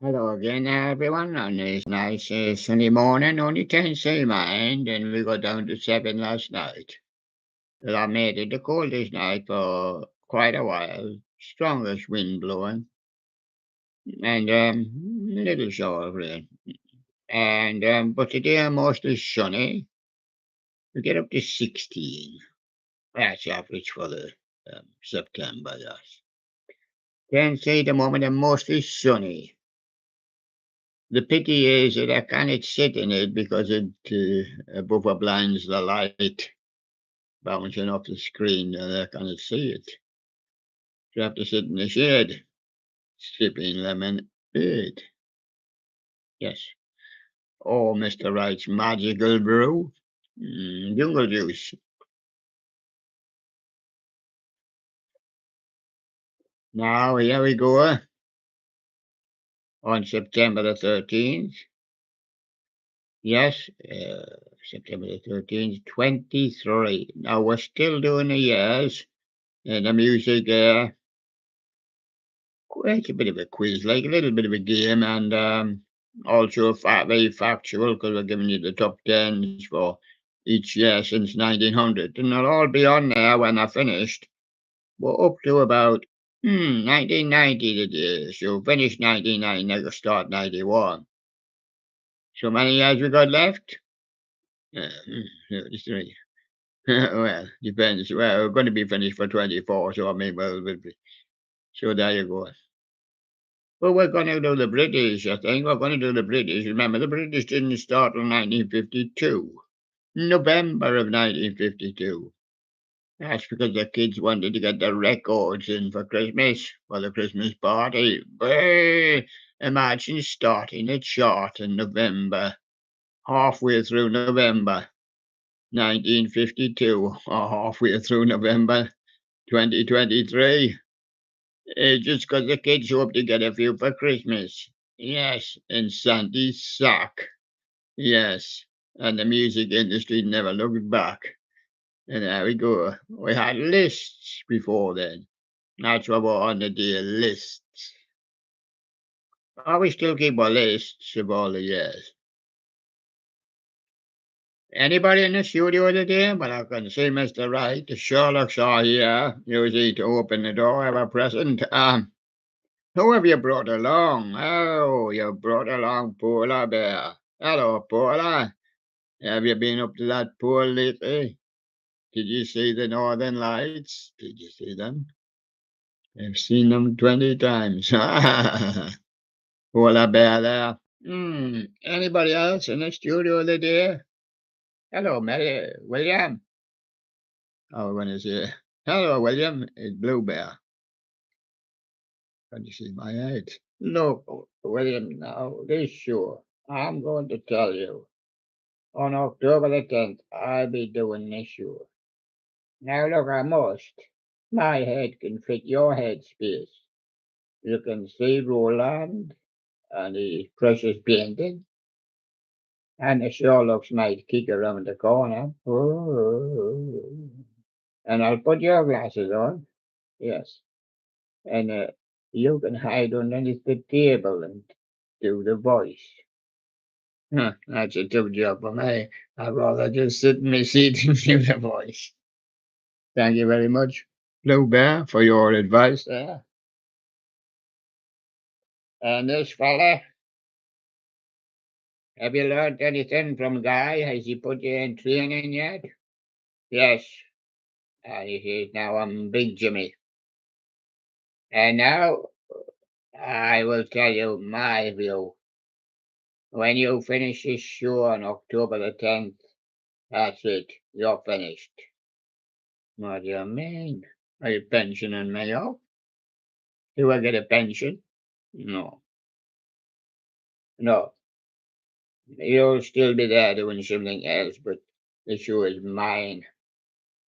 Hello again, everyone, on this nice sunny morning. Only 10 C mind, and we got down to 7 last night. Well, I made it the coldest night for quite a while. Strongest wind blowing, and little shower of rain. And but today mostly sunny. We get up to 16. That's average for the September. That's 10 C the moment, and mostly sunny. The pity is that I cannot sit in it because it above the blinds the light bouncing off the screen and I cannot see it. So I have to sit in the shade, sipping lemon bed. Yes. Oh, Mr. Wright's magical brew. Jungle juice. Now here we go on September the 13th. Yes, September the 13th, 23. Now we're still doing the years and the music. Well, it's a bit of a quiz, like a little bit of a game, and also very factual because we're giving you the top tens for each year since 1900, and they'll all be on there when I finished. We're up to about 1990 today, so finish 99, never start 91. So many years we got left? 33. Well, depends. Well, we're going to be finished for 24, so I mean, well, we'll be. So there you go. Well, we're going to do the British, I think. We're going to do the British. Remember, the British didn't start in 1952, November of 1952. That's because the kids wanted to get their records in for Christmas, for the Christmas party. But imagine starting a chart in November, halfway through November 1952, or halfway through November 2023. Just because the kids hope to get a few for Christmas. Yes, and Sandy's sack. Yes, and the music industry never looked back. And there we go. We had lists before then. That's what we're on the dear lists. We still keep our lists of all the years. Anybody in the studio today? Well, I can see Mr. Wright. The Sherlocks are here, usually to open the door, have a present. Who have you brought along? Oh, you brought along Polar Bear. Hello, Polar. Have you been up to that pool lately? Did you see the Northern Lights? Did you see them? I've seen them 20 times. Polar Bear there. Anybody else in the studio today? Hello, Mary. William. Oh, when is it? Hello, William. It's Blue Bear. Can you see my head? Look, William, now, this show, I'm going to tell you. On October the 10th, I'll be doing this show. Now, look, I must. My head can fit your head space. You can see Roland and his precious painting, and the Sherlock's might kick around the corner. Oh, and I'll put your glasses on, yes, and you can hide underneath the table and do the voice. That's a tough job for me. I'd rather just sit in my seat and do the voice. Thank you very much, Blue Bear, for your advice there. And this fella, have you learned anything from Guy? Has he put you in training yet? Yes. He says, now I'm Big Jimmy. And now I will tell you my view. When you finish this show on October the 10th, that's it. You're finished. What do you mean? Are you pensioning me off? Do I get a pension? No. No. You'll still be there doing something else, but the show is mine.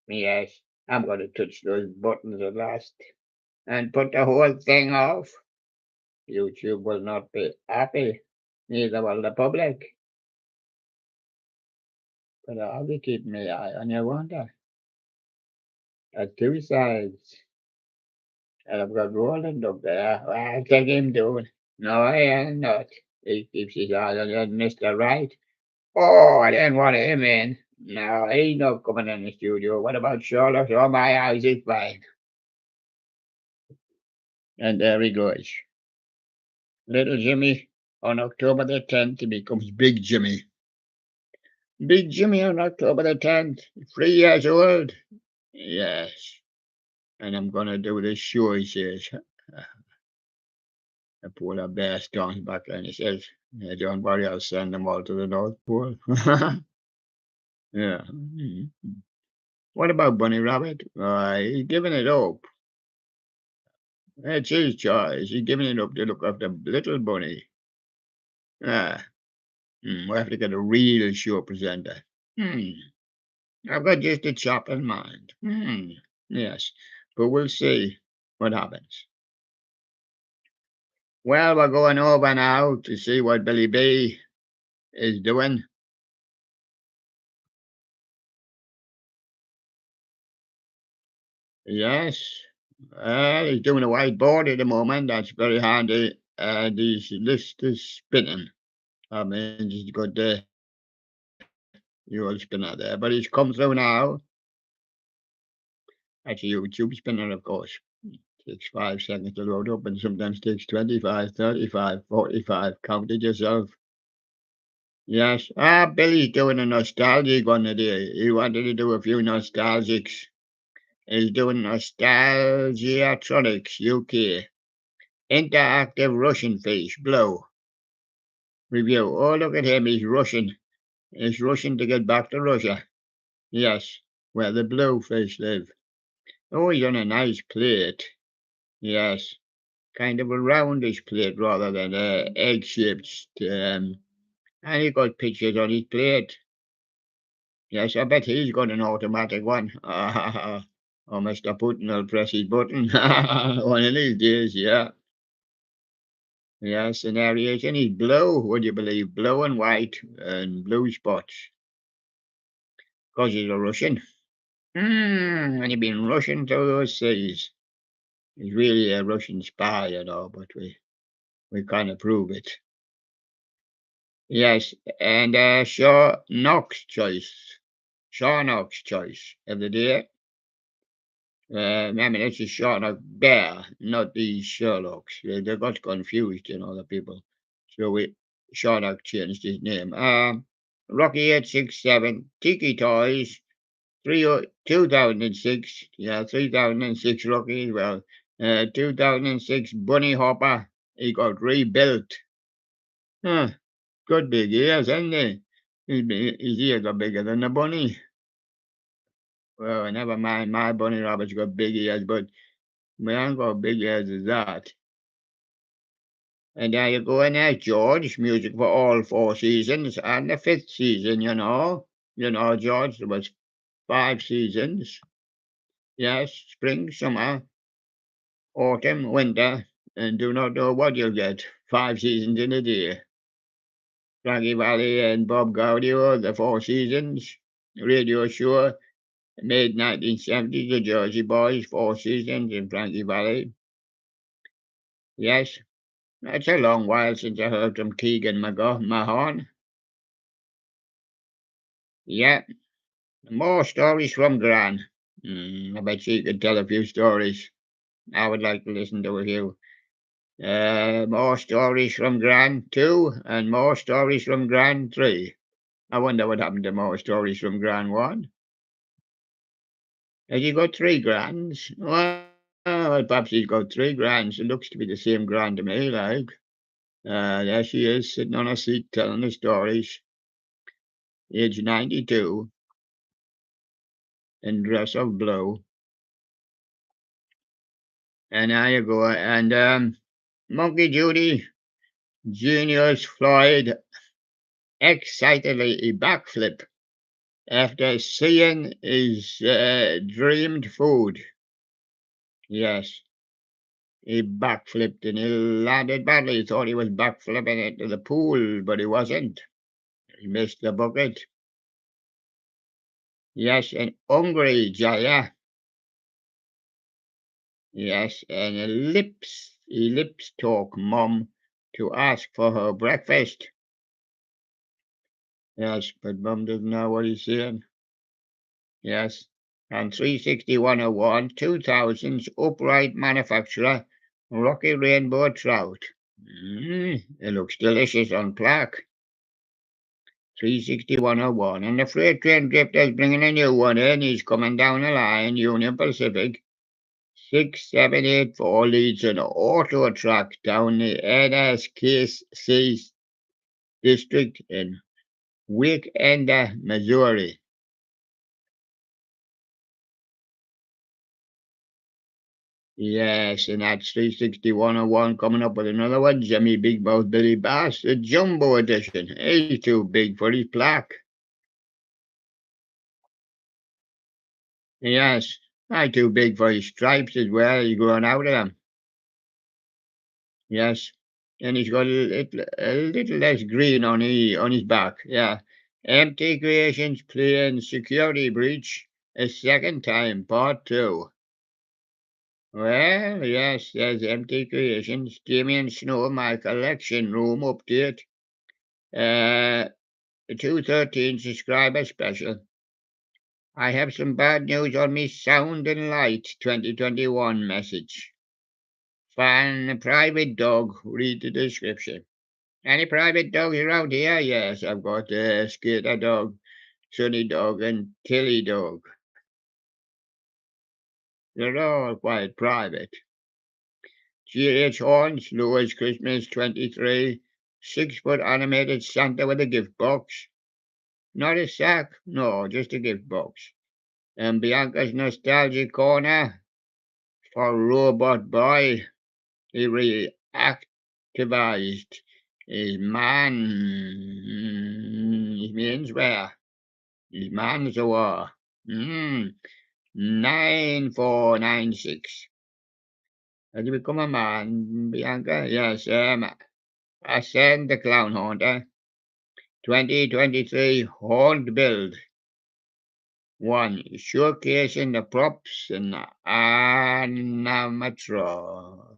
Yes, I'm going to touch those buttons at last and put the whole thing off. YouTube will not be happy, neither will the public. But I'll be keeping my eye on you, won't I? At two sides. And I've got Roland up there. I'll take him down. No, I am not. He keeps his eyes on Mr. Right. Oh, I didn't want him in. No, he's not coming in the studio. What about Charlotte? Oh, my eyes is fine. And there he goes. Little Jimmy, on October the 10th, he becomes Big Jimmy. Big Jimmy on October the 10th, 3 years old. Yes. And I'm going to do this show, he says. The polar bear storms back and he says, yeah, don't worry, I'll send them all to the North Pole. Yeah. Mhm. What about Bunny Rabbit? He's giving it up. It's his choice. He's giving it up to look after little Bunny. Ah, we'll have to get a real show presenter. I've got just a chop in mind. Yes, but we'll see what happens. Well, we're going over now to see what Billy B is doing. Yes, he's doing a whiteboard at the moment. That's very handy. His list is spinning. I mean, he's got the old spinner there, but he's come through now. That's a YouTube spinner, of course. Takes 5 seconds to load up and sometimes takes 25, 35, 45. Count it yourself. Yes. Billy's doing a nostalgic one today. He wanted to do a few nostalgics. He's doing Nostalgiatronics UK. Interactive Russian fish. Blow. Review. Oh, look at him. He's Russian. He's Russian to get back to Russia. Yes. Where the blue fish live. Oh, he's on a nice plate. Yes. Kind of a roundish plate rather than egg-shaped. And he got pictures on his plate. Yes, I bet he's got an automatic one. Or Mr. Putin will press his button. One of these days, yeah. Yes, and there he is. And he's blue, would you believe? Blue and white and blue spots. Because he's a Russian. And he's been Russian through those seas. He's really a Russian spy, but we can't prove it. Yes, and Shaw Knox choice. Shaw Knox choice of the day. Remember, this is Sherlock Bear, not these Sherlocks. They got confused, the people. So Sherlock changed his name. Rocky 867, Tiki Toys, 2006. Yeah, 3006 Rocky. Well, 2006 Bunny Hopper. He got rebuilt. Huh, good big ears, isn't he? His ears are bigger than the bunny. Well, never mind, my bunny rabbit's got big ears, but my uncle big ears as that. And there you go, and there's George, music for all 4 seasons, and the 5th season, George, there was 5 seasons. Yes, spring, summer, autumn, winter, and do not know what you'll get. 5 seasons in a day. Frankie Valli and Bob Gaudio, the 4 seasons. Radio show, made 1970, the Jersey Boys, 4 seasons in Frankie Valli. Yes, that's a long while since I heard from Keegan Mahon. Yeah, more stories from Gran. I bet she could tell a few stories. I would like to listen to a few. More stories from Gran 2 and more stories from Gran 3. I wonder what happened to more stories from Gran 1. Has he got 3 grands? Well, perhaps he's got 3 grands. It looks to be the same grand to me, like. There she is, sitting on a seat telling the stories. Age 92, in dress of blue. And there you go. And Monkey Judy, Genius Floyd, excitedly he backflip after seeing his dreamed food. Yes, he backflipped and he landed badly. He thought he was backflipping into the pool, but he wasn't. He missed the bucket. Yes, and hungry Jaya. Yes, and he lips talk mum to ask for her breakfast. Yes, but Mum doesn't know what he's saying. Yes. And 36101, 2000's upright manufacturer, Rocky Rainbow Trout. It looks delicious on plaque. 36101. And the freight train drifter's bringing a new one in. He's coming down the line, Union Pacific. 6784 leads an auto track down the NSKC district in Weekender, Missouri. Yes, and that's 36101 coming up with another one. Jimmy Big Mouth Billy Bass, the Jumbo Edition. He's too big for his plaque. Yes, not too big for his stripes as well. He's growing out of them. Yes, and he's got a little less green on his back. Yeah, Empty Creations playing Security Breach a second time, part 2. Well, yes, there's Empty Creations. Damien Snow, my collection room update. 213 subscriber special. I have some bad news on me Sound and Light 2021 message. Fan private dog, read the description. Any private dogs around here? Yes, I've got Skater dog, Sunny dog, and Tilly dog. They're all quite private. G.H. Horns, Lewis Christmas 23, 6-foot animated Santa with a gift box. Not a sack, no, just a gift box. And Bianca's Nostalgic Corner for Robot Boy. He reactivized his man. His means where? His man's a war. 9496. Has he become a man, Bianca? Yes, Ascend the Clown Haunter. 2023 Horned Build. 1. Showcasing the props and animatronics.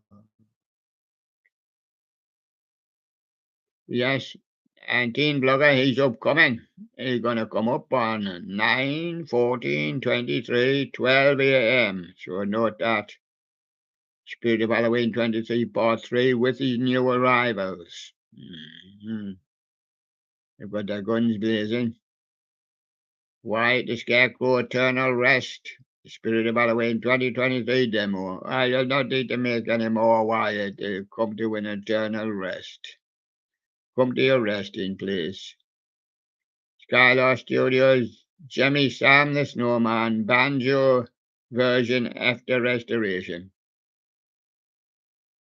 Yes, and Teen Blogger, he's upcoming. He's going to come up on 9, 14, 23, 12 a.m. So note that. Spirit of Halloween 23, Part 3, with his new arrivals. They've got their guns blazing. Wyatt the Scarecrow, Eternal Rest. The Spirit of Halloween 2023 demo. You'll not need to make any more Wyatt. Come to an eternal rest. Come to your resting place. Skylar Studios, Jimmy Sam the Snowman, banjo version after restoration.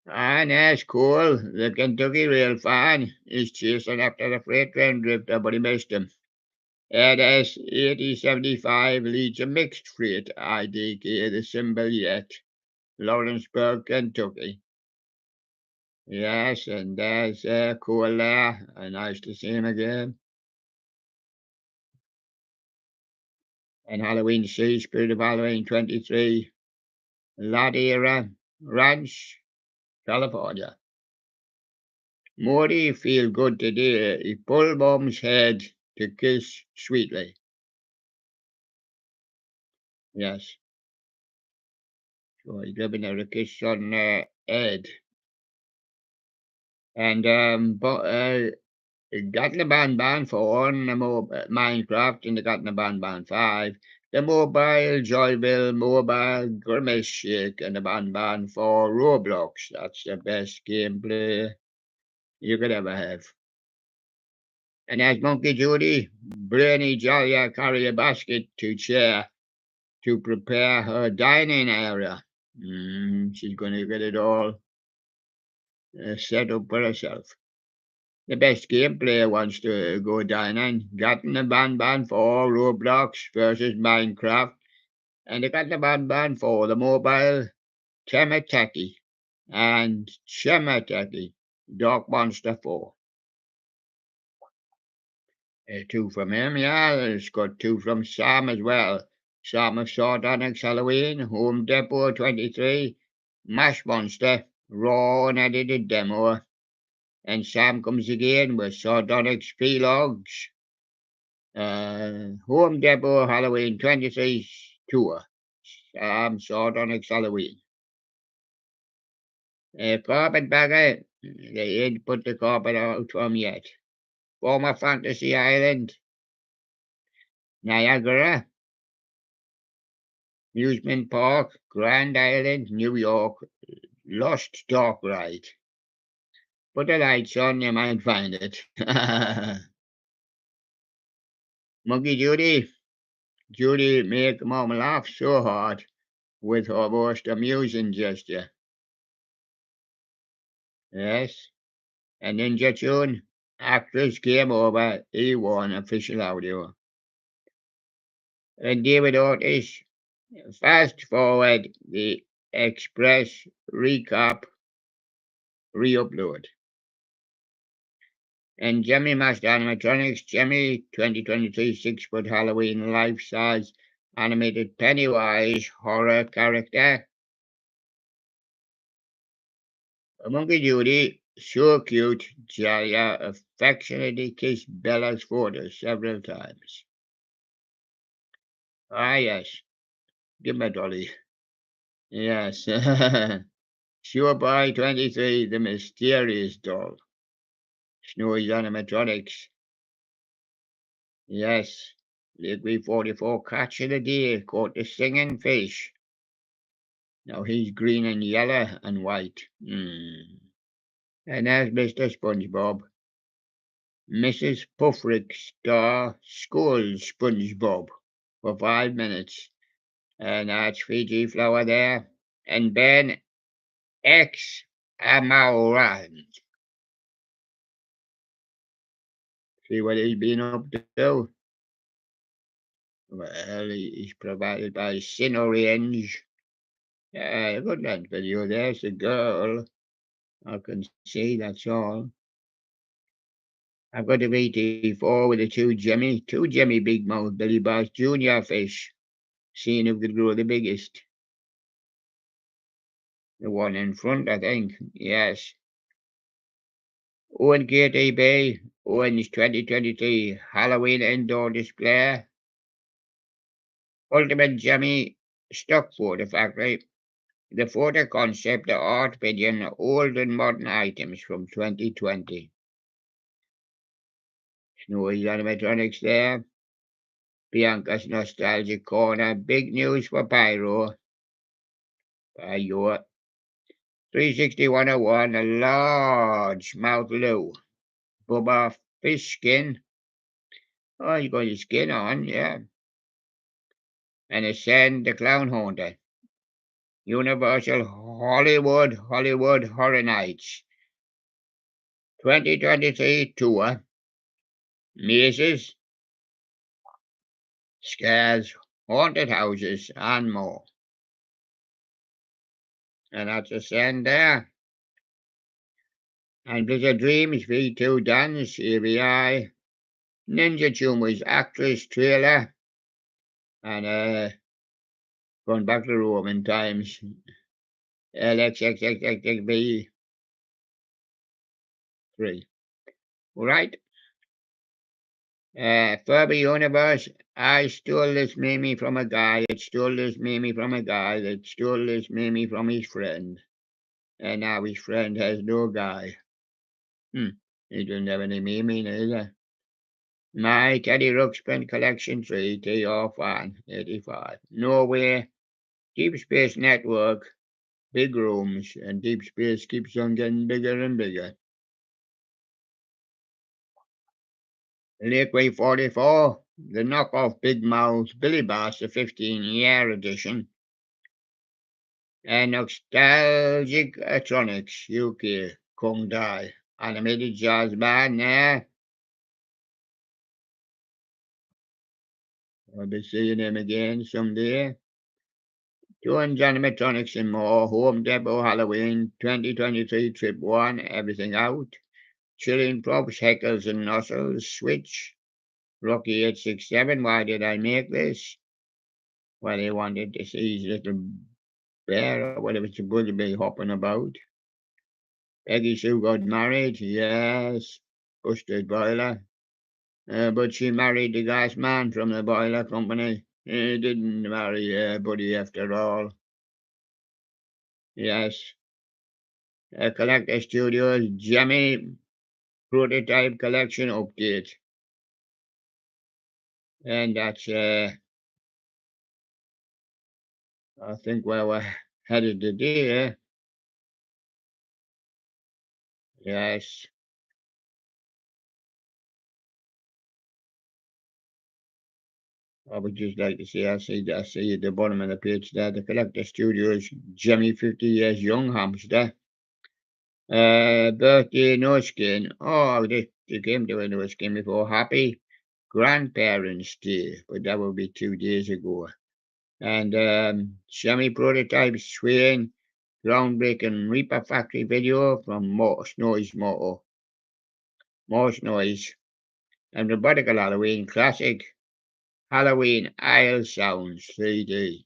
And that's cool. The Kentucky Rail fan is chasing after the freight train drifter, but he missed him. ADS 8075 leads a mixed freight IDK, the symbol yet. Lawrenceburg, Kentucky. Yes, and there's cool there. Nice to see him again. And Halloween C, Spirit of Halloween 23, Ladera Ranch, California. Morty feel good today. He pulled Mom's head to kiss sweetly. Yes. So he's giving her a kiss on Ed. And got the Ban 4 and the Minecraft and the got the Ban 5. The Mobile Joyville, Mobile Grimace Shake, and the Ban 4 Roblox. That's the best gameplay you could ever have. And as Monkey Judy, Brainy Jolly carry a basket to chair to prepare her dining area. She's going to get it all set up for herself. The best game player wants to go dining. Got in the Ban 4 Roblox versus Minecraft. And they got the Ban 4, the mobile Temataki and Chemataki Dark Monster 4. 2 from him, yeah. It's got 2 from Sam as well. Sam of Sardonyx Halloween, Home Depot 23, Mash Monster, Raw and edited demo. And Sam comes again with Sardonic's Vlogs. Home Depot Halloween 23 tour. Sam Sardonic's Halloween. Carpetbagger, they ain't put the carpet out from yet. Former Fantasy Island, Niagara, Amusement Park, Grand Island, New York, Lost Dark Ride. Put the lights on, you might find it. Monkey Judy make Mom laugh so hard with her most amusing gesture. Yes. And Ninja Tune, actress came over, he won official audio. And David Otis, fast forward the Express recap re-upload. And Jimmy Master Animatronics, Jimmy 2023 6-foot Halloween life-size animated Pennywise horror character. Monkey Judy, so cute, Jalia affectionately kissed Bella's photo several times. Ah, yes. Give me a dolly. Yes. Sure Boy 23, the mysterious doll. Snowy's animatronics. Yes. Liquid 44 catch of the day caught the singing fish. Now he's green and yellow and white. And there's Mr. SpongeBob. Mrs. Puffrick star scolds SpongeBob for 5 minutes. And that's Fiji Flower there. And Ben X Amaurand. See what he's been up to? Well, he's provided by Sinorange. A good lad video. There's a girl. I can see, that's all. I've got a VT4 with a two Jimmy Big Mouth Billy Bass Junior fish. Seeing who could grow the biggest. The one in front, I think. Yes. Owen KTB, Owen's 2023 Halloween indoor display. Ultimate Jimmy stock photo factory. The photo concept, the art pigeon, old and modern items from 2020. Snowy's animatronics there. Bianca's nostalgic corner. Big news for Pyro. 360-101, a large mouth Lou. Bubba fish skin. Oh, you got your skin on, yeah. And Ascend the Clown Haunter. Universal Hollywood Horror Nights. 2023 tour. Mazes, scares, haunted houses, and more. And that's Ascend there. And Blizzard Dreams, V2 Dance, ABI. Ninja Tumours actress trailer. And going back to Roman times. LXXXXB 3. Right. Furby Universe. I stole this Mimi from a guy. It stole this Mimi from a guy. That stole this Mimi from his friend. And now his friend has no guy. He doesn't have any Mimi neither. My Teddy Ruxpin Collection 3 TR Fan 85. Norway. Deep Space Network. Big rooms. And Deep Space keeps on getting bigger and bigger. Liquid 44. The knockoff Big Mouth Billy Bass, the 15-year edition. And Nostalgic Electronics UK. Kung Dai. Animated jazz band there. I'll be seeing him again someday. Doing animatronics and more. Home Depot Halloween 2023 Trip 1. Everything out. Chilling props, heckles and nozzles. Switch. Rocky 867. Why did I make this? Well, he wanted to see his little bear or whatever it's supposed to be hopping about. Peggy Sue got married, yes. Busted boiler. But she married the gas man from the boiler company. He didn't marry Buddy after all. Yes. Collector Studios, Jimmy Prototype Collection Update. And that's, I think, where we're headed today. Yes. I would just like to say, I see at the bottom of the page there, the Collector Studios, Jimmy 50 Years Young Hamster. Birthday no skin. Oh, they came to a no skin before. Happy Grandparents' Day, but that will be 2 days ago. And semi prototype swaying groundbreaking Reaper Factory video from Morse Noise Moto. Morse Noise. And Robotical Halloween Classic Halloween Isle Sounds 3D.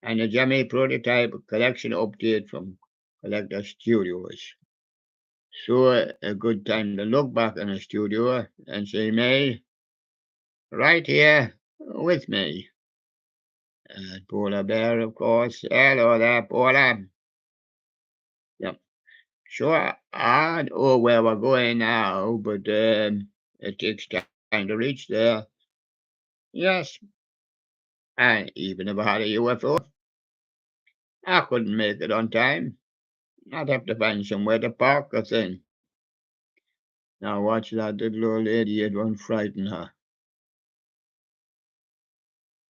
And a Jimmy Prototype Collection Update from Collector Studios. So a good time to look back in the studio and see me right here with me. And Polar Bear, of course. Hello there, Polar. Yep. Sure, I know where we're going now, but it takes time to reach there. Yes, and even if I had a UFO, I couldn't make it on time. I'd have to find somewhere to park the thing. Now watch that little old lady, it won't frighten her.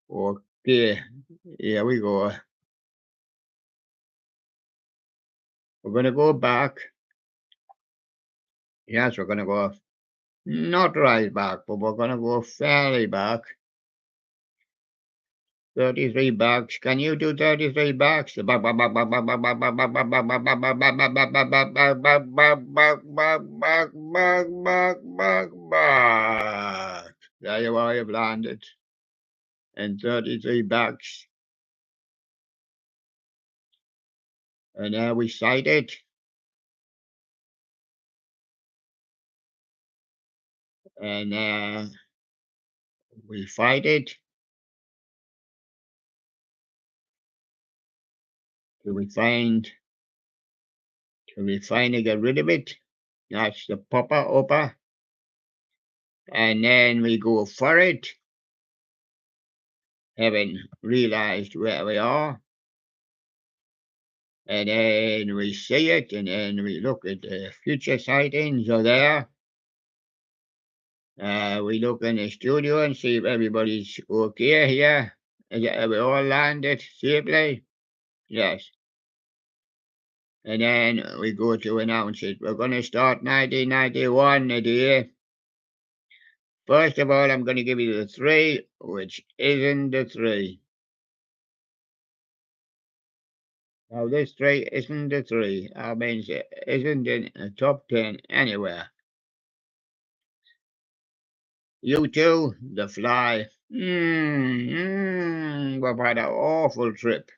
Okay, here we go. We're going to go back. Yes, we're going to go not right back, but we're going to go fairly back. 33 bucks. Can you do 33 bucks? There you are, you've landed. And 33 bucks. And now we sight it. And we fight it. Till we finally get rid of it. That's the popper upper. And then we go for it. Having realized where we are. And then we see it, and then we look at the future sightings are there. We look in the studio and see if everybody's okay here. Have we all landed safely? Yes. And then we go to announce it. We're going to start 1991 today. First of all, I'm going to give you the 3, which isn't the 3. Now, this 3 isn't the 3. I mean, it isn't in the top 10 anywhere. U2, The Fly. We've had an awful trip.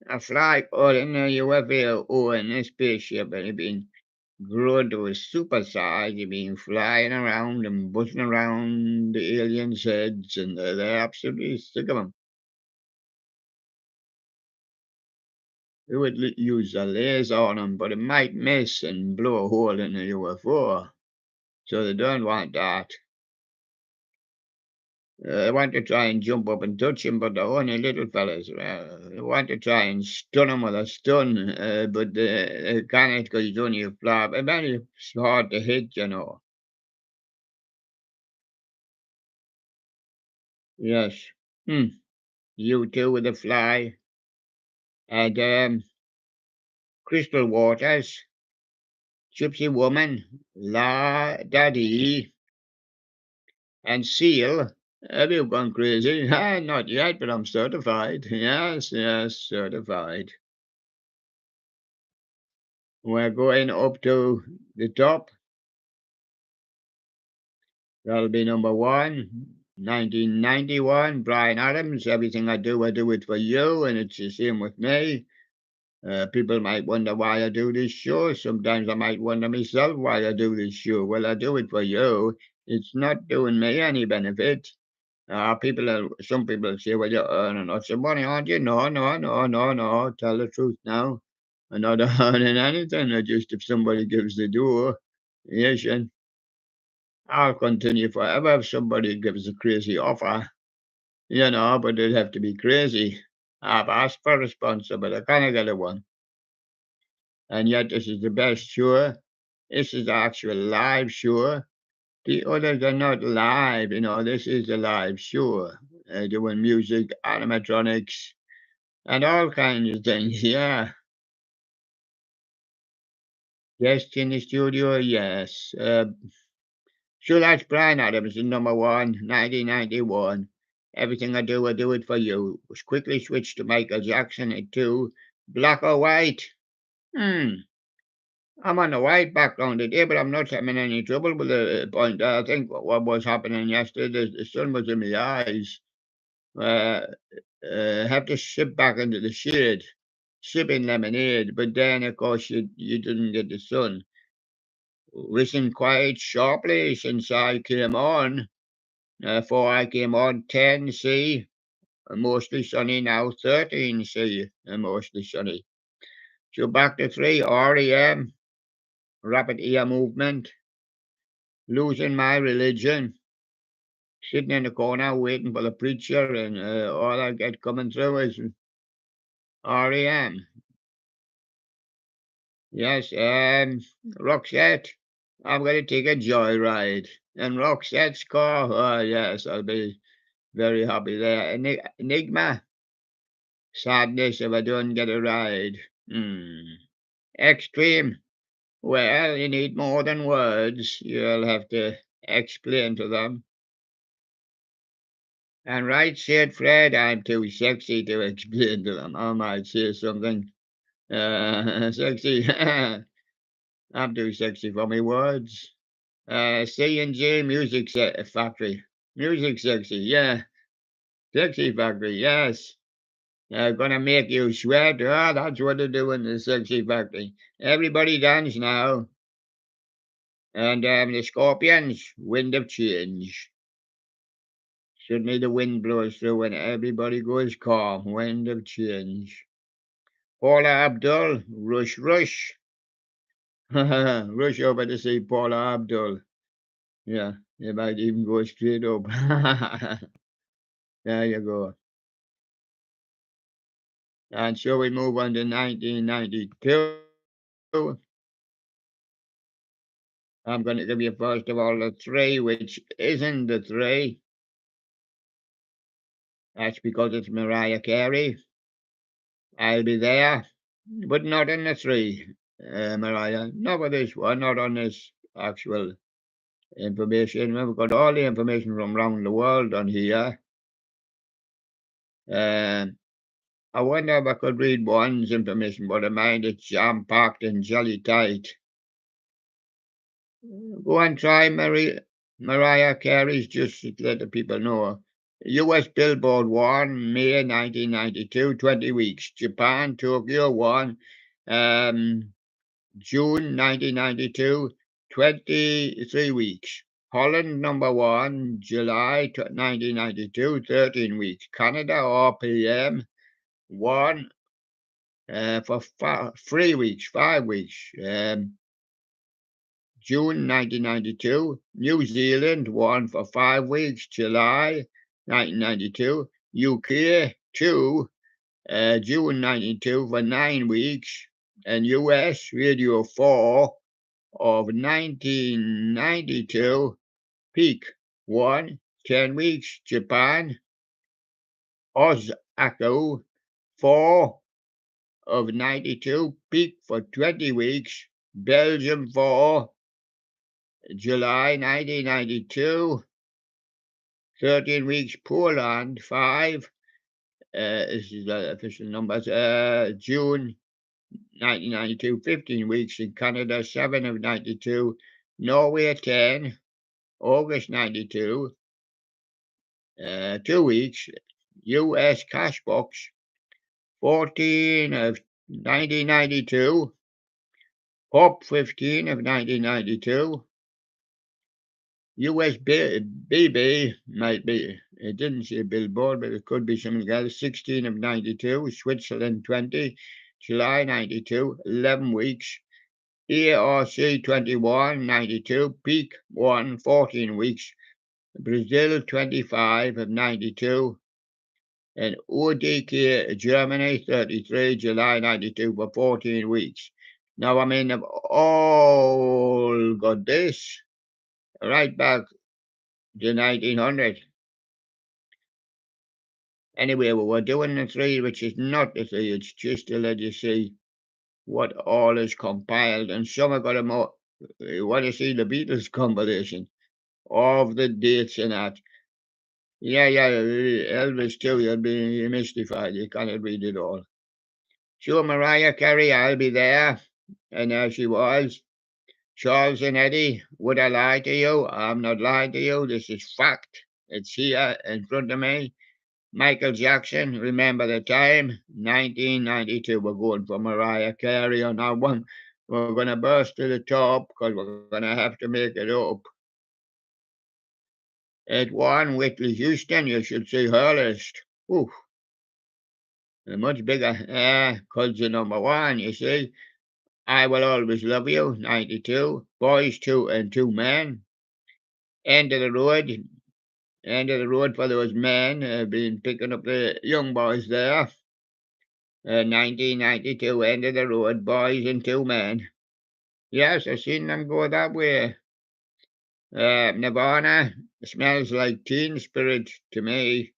A fly caught in a UFO in a spaceship, and it been grown to a super size. It been flying around and buzzing around the aliens' heads, and they're absolutely sick of them. They would use a laser on them, but it might miss and blow a hole in the UFO. So they don't want that. They want to try and jump up and touch him, but they're only little fellas. They want to try and stun him with a stun, but they can't because he's only a flap. And very hard to hit, you know. Yes. U2 with the Fly. And Crystal Waters, Gypsy Woman, La Daddy, and Seal. Have you gone crazy? Not yet, but I'm certified. Yes, certified. We're going up to the top. That'll be number 1. 1991, Brian Adams. Everything I do it for you, and it's the same with me. People might wonder why I do this show. Sometimes I might wonder myself why I do this show. Well, I do it for you. It's not doing me any benefit. Some people say, well, you're earning lots of money, aren't you? No, no, no, no, no. Tell the truth now. I'm not earning anything. I just, if somebody gives the door, yes, and I'll continue forever if somebody gives a crazy offer, but it'd have to be crazy. I've asked for a response, but I can't get a one. And yet, this is the best show. This is the actual live show. The others are not live, this is a live show. Doing music, animatronics, and all kinds of things, yeah. Guest in the studio, yes. Sure, that's Brian Adams in number one, 1991. Everything I do it for you. Was quickly switched to Michael Jackson at two. Black or white? Hmm. I'm on the white background today, but I'm not having any trouble with the point. I think what was happening yesterday, the sun was in my eyes. Uh, have to sip back into the shade, sipping lemonade, but then, of course, you didn't get the sun. Risen quite sharply since I came on. Before I came on, 10 C, mostly sunny now, 13 C, mostly sunny. So back to 3, REM, rapid ear movement, losing my religion, sitting in the corner waiting for the preacher, and all I get coming through is REM. Yes, Show.Sept. I'm going to take a joyride. And Show.Sept's car, oh, yes, I'll be very happy there. Enigma, sadness if I don't get a ride. Extreme, well, you need more than words. You'll have to explain to them. And right said Fred, I'm too sexy to explain to them. I might say something sexy. I'm too sexy for my words. C&J Music Factory. Music Sexy, yeah. Sexy Factory, yes. Gonna make you sweat. Ah, that's what they do in the Sexy Factory. Everybody dance now. And the Scorpions, Wind of Change. Suddenly the wind blows through and everybody goes calm. Wind of Change. Paula Abdul, Rush Rush. Rush over to see Paula Abdul. Yeah, you might even go straight up. There you go. And so we move on to 1992. I'm going to give you first of all the three, which isn't the three. That's because it's Mariah Carey. I'll be there, but not in the three, Mariah. Not with this one, not on this actual information. We've got all the information from around the world on here. I wonder if I could read one's information, but I mind it's jam-packed and jelly tight. Go and try Mariah Carey's just to let the people know. US Billboard 1, May 1992, 20 weeks. Japan, Tokyo 1, June 1992, 23 weeks. Holland number 1, July 1992, 13 weeks. Canada RPM 1 for 3 weeks, 5 weeks. June 1992, New Zealand 1 for 5 weeks, July 1992, UK 2, June 92 for 9 weeks, and US Radio 4 of 1992, peak 1, 10 weeks, Japan, Oz Echo 4 of 92, peak for 20 weeks, Belgium 4, July 1992, 13 weeks, Poland 5, this is the official numbers, June 1992, 15 weeks in Canada, 7 of 92, Norway 10, August 92, 2 weeks, US Cashbox 14 of 1992, Pop 15 of 1992, US BB might be, it didn't say Billboard, but it could be something else, 16 of 92, Switzerland 20, July 92, 11 weeks, ERC 21, 92, Peak 1, 14 weeks, Brazil 25 of 92, and ODK Germany 33, July 92 for 14 weeks. Now, I mean, they've all got this right back to 1900. Anyway, we were doing the three, which is not the three, it's just to let you see what all is compiled. And some have got a more, you want to see the Beatles compilation of the dates and that. Yeah, Elvis too, you'll be mystified, you cannot read it all. Sure, Mariah Carey, I'll be there. And there she was. Charles and Eddie, would I lie to you? I'm not lying to you, this is fact. It's here in front of me. Michael Jackson, remember the time? 1992. We're going for Mariah Carey on that one. We're going to burst to the top because we're going to have to make it up. At one, Whitley Houston, you should see her list. Ooh, much bigger. Because the number one, you see. I Will Always Love You, 92. Boys 2 and 2 Men. End of the Road. End of the Road for those men. Been picking up the young boys there. 1992, End of the Road, Boys and 2 Men. Yes, I've seen them go that way. Nirvana, Smells Like Teen Spirit to me.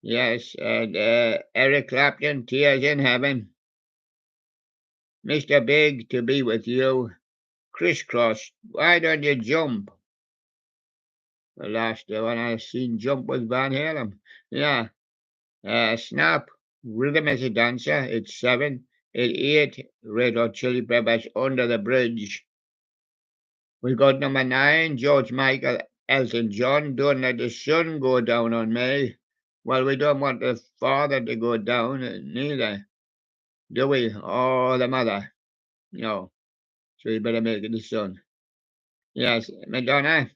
Yes, and Eric Clapton, Tears in Heaven. Mr. Big, To Be With You. Crisscross, Why Don't You Jump? The last one I seen jump was Van Halen. Yeah. Snap, Rhythm as a Dancer, it's 7. At 8, Red Hot Chili Peppers, Under the Bridge. We got number 9, George Michael, Elton John, Don't Let the Sun Go Down on Me. Well, we don't want the father to go down, neither, do we? Or the mother. No. So you better make it the son. Yes, Madonna,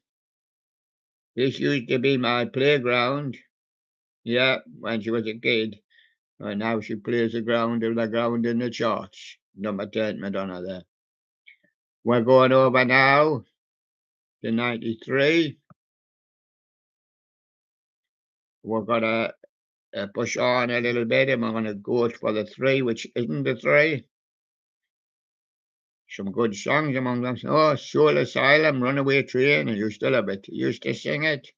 this used to be my playground. Yeah, when she was a kid. And now she plays the ground in the charts. Number 10, Madonna there. We're going over now to 93. We're going to push on a little bit and we're going to go for the 3, which isn't the 3. Some good songs among them. Oh, Soul Asylum, Runaway Train. I used to love it. I used to sing it.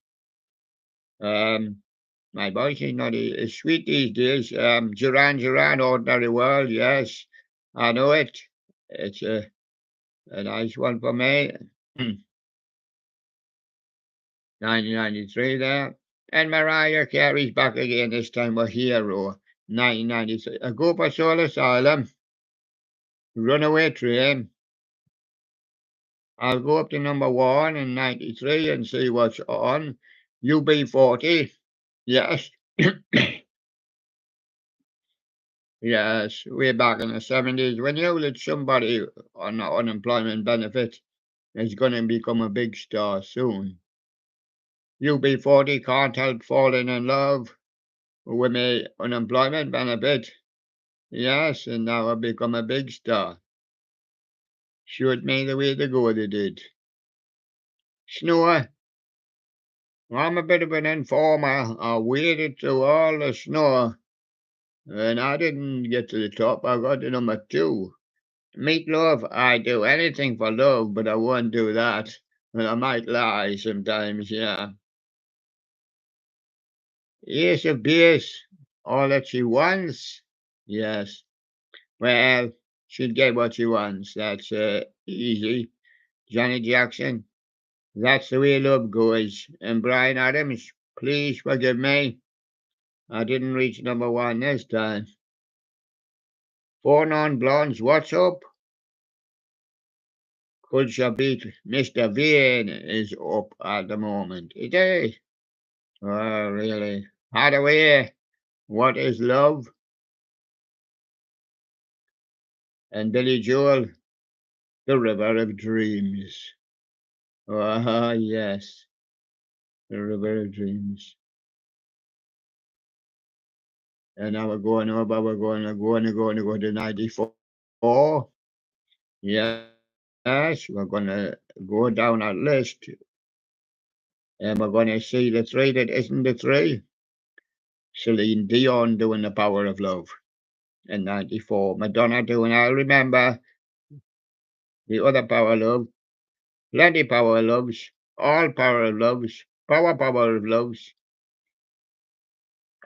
My voice is not as sweet these days. Duran, Ordinary World. Yes, I know it. It's a nice one for me. 1993 there. And Mariah Carey's back again, this time with Hero. 1993. I go for Soul Asylum. Runaway Train. I'll go up to number 1 in 93 and see what's on. UB40. Yes. Yes, way back in the 70s. When you let somebody on unemployment benefit is going to become a big star soon. UB40 Can't Help Falling in Love with my unemployment benefit. Yes, and now I've become a big star. Showed me the way to go, they did. Snow. I'm a bit of an informer. I waded through all the snow, and I didn't get to the top. I got to number 2. Meat love, I do anything for love, but I won't do that. And I might lie sometimes, yeah. Ace of Base, all that she wants. Yes. Well, she'll get what she wants. That's easy. Johnny Jackson, That's the Way Love Goes. And Brian Adams, Please Forgive Me. I didn't reach number 1 this time. 4 Non-Blondes, What's Up? Could she beat Mr. Vane is up at the moment. It is. Oh, really? Hathaway, What is Love? And Billy Joel, The River of Dreams. Ah, yes, The River of Dreams. And now we're going to 94. Yes, we're going to go down that list and we're going to see the three that isn't the three. Celine Dion doing The Power of Love in 94. Madonna doing I Remember, the other Power of Love, plenty Power of Loves, all Power of Loves, Power of Loves.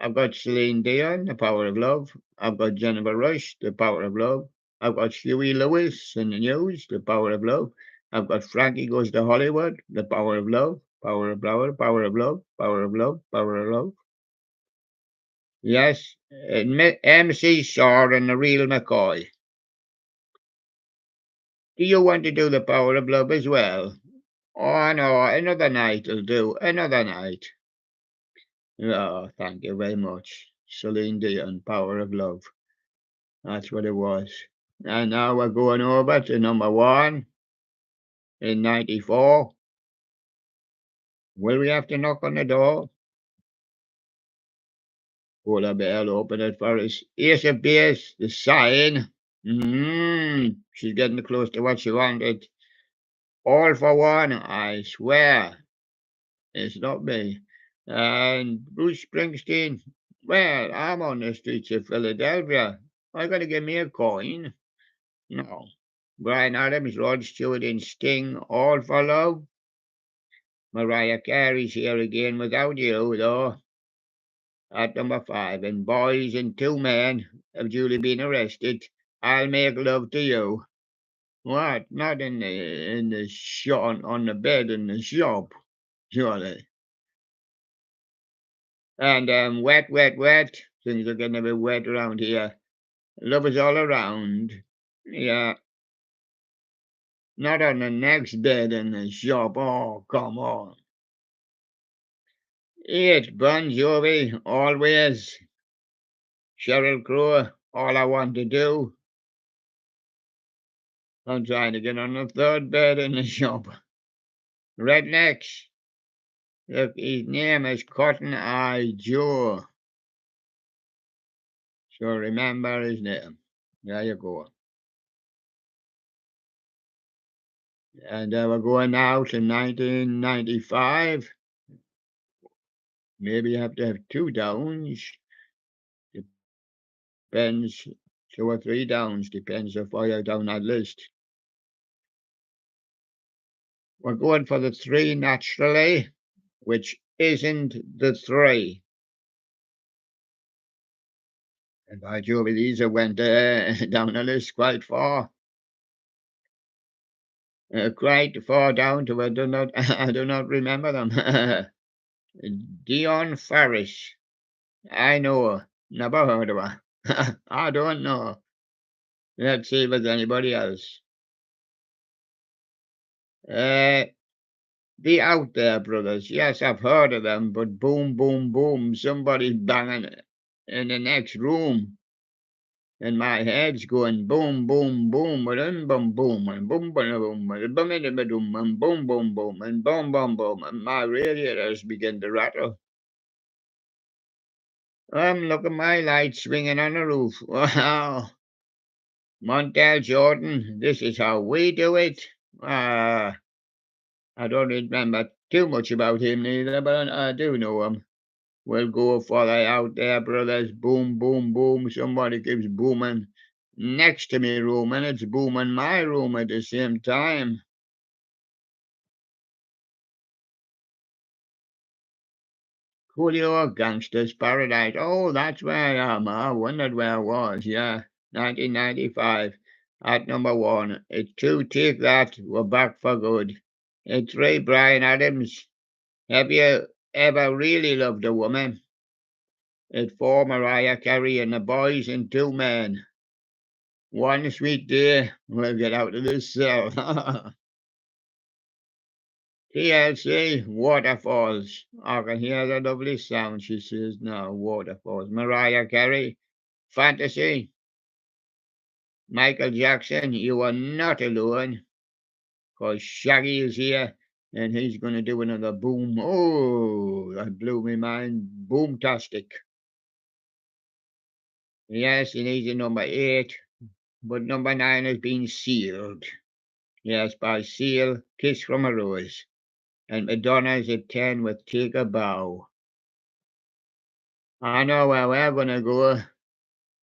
I've got Celine Dion, The Power of Love. I've got Jennifer Rush, The Power of Love. I've got Huey Lewis in the News, The Power of Love. I've got Frankie Goes to Hollywood, The Power of Love, Power of Love, Power of Love, Power of Love, Power of Love. Yes, MC Shaw and The Real McCoy. Do you want to do The Power of Love as well? Oh, no, another night will do, another night. Oh, thank you very much. Celine Dion, Power of Love. That's what it was. And now we're going over to number one in 94. Will we have to knock on the door? Will I be able to open it for us? Ace of Base, The Sign. She's getting close to what she wanted. All for One, I swear. It's not me. And Bruce Springsteen. Well, I'm on the streets of Philadelphia. I gotta give me a coin. No. Brian Adams, Rod Stewart, and Sting, All for Love. Mariah Carey's here again without you, though. At number 5, and Boys and Two Men have duly been arrested. I'll make love to you. What? Not in the shop on the bed in the shop, surely. And wet, wet, wet. Things are getting a bit wet around here. Love is all around. Yeah. Not on the next bed in the shop. Oh, come on. It's Bon Jovi, always. Sheryl Crow, all I want to do. I'm trying to get on the third bed in the shop. Rednecks. Look, his name is Cotton Eye Joe. So remember his name. There you go. And we're going now to 1995. Maybe you have to have 2 downs. Depends, 2 or 3 downs, depends how far you're down that list. We're going for the 3 naturally, which isn't the 3. And by Jove, these went down the list quite far. Quite far down to I do not I do not remember them. Dion Farris. I know her. Never heard of her. I don't know. Let's see if there's anybody else. The Out There Brothers. Yes, I've heard of them, but boom, boom, boom, somebody's banging in the next room. And my head's going boom, boom, boom, and boom, boom, and boom, boom, boom, and boom, and boom, and boom, boom, boom, and boom, boom, boom, and my radiators begin to rattle. Look at my light swinging on the roof. Wow. Montel Jordan, this is how we do it. I don't remember too much about him neither, but I do know him. We'll go for the Out There Brothers. Boom, boom, boom. Somebody keeps booming next to me room, and it's booming my room at the same time. Coolio Gangsters Paradise. Oh, that's where I am. I wondered where I was. Yeah, 1995 at number 1. It's 2, Take That. We're back for good. It's 3, Brian Adams. Have you ever really loved a woman? It's 4, Mariah Carey and the Boys and Two Men. One sweet day, we'll get out of this cell. TLC, Waterfalls. I can hear the lovely sound, she says now, Waterfalls. Mariah Carey, Fantasy. Michael Jackson, you are not alone, 'cause Shaggy is here, and he's gonna do another boom. Oh, that blew me mind. Boomtastic. Yes, he needs a number 8, but number 9 has been sealed. Yes, by Seal, Kiss from a Rose. And Madonna's at 10 with Take a Bow. I know where we're gonna go.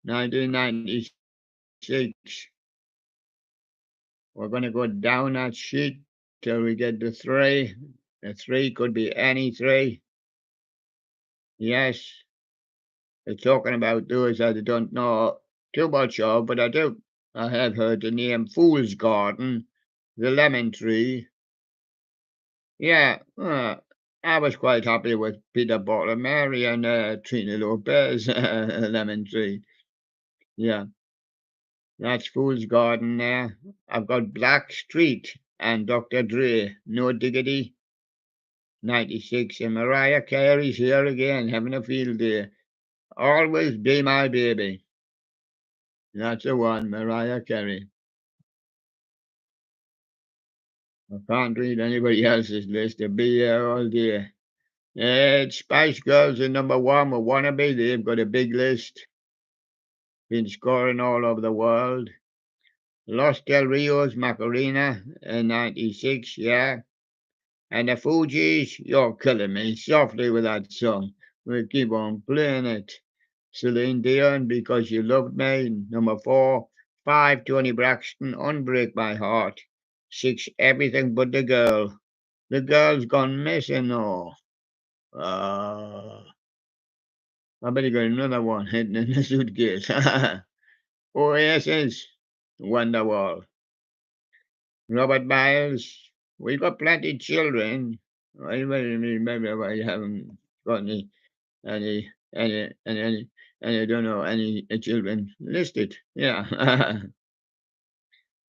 1996. We're gonna go down that sheet till we get to 3. The 3 could be any 3. Yes, they're talking about those I don't know too much of, but I have heard the name Fool's Garden, The Lemon Tree. Yeah, I was quite happy with Peter Mary and Trina Lopez, Lemon Tree. Yeah, that's Fool's Garden there. I've got Black Street and Dr. Dre, No Diggity, 96, and Mariah Carey's here again, having a field day. Always Be My Baby. That's the one, Mariah Carey. I can't read anybody else's list. They'll be here all day. Spice Girls are number 1 with Wannabe. They've got a big list. Been scoring all over the world. Los Del Rio's Macarena in 96, yeah. And the Fugees, you're killing me softly with that song. We'll keep on playing it. Celine Dion, Because You Loved Me, number 4. 5, Tony Braxton, Unbreak My Heart. 6, Everything But the Girl. The girl's gone missing, though. I bet you got another one hidden in the suitcase. Oasis, Wonderwall. Robert Miles, we got plenty children. I remember I haven't got any, I don't know, any children listed. Yeah.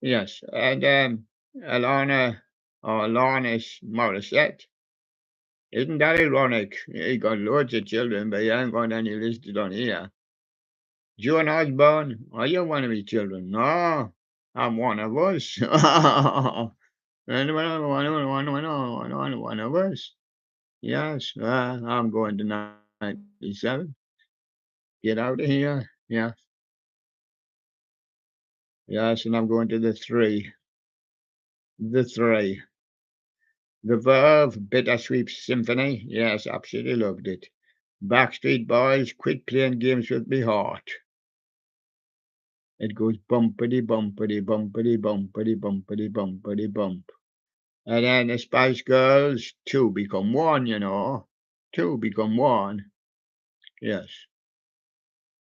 Yes. And Alana or Alanis Morissette. Isn't that ironic? He got loads of children, but he ain't got any listed on here. Joan Osborne, are you one of his children? No, I'm one of us. And one of us. Yes, I'm going to 97. Get out of here. Yeah. Yes, and I'm going to the 3. The 3. The Verve, Bittersweet Symphony. Yes, absolutely loved it. Backstreet Boys, Quit Playing Games with Me Heart. It goes bumpity, bumpity, bumpity, bumpity, bumpity, bumpity, bump. And then the Spice Girls, 2 become 1, you know. 2 become 1. Yes.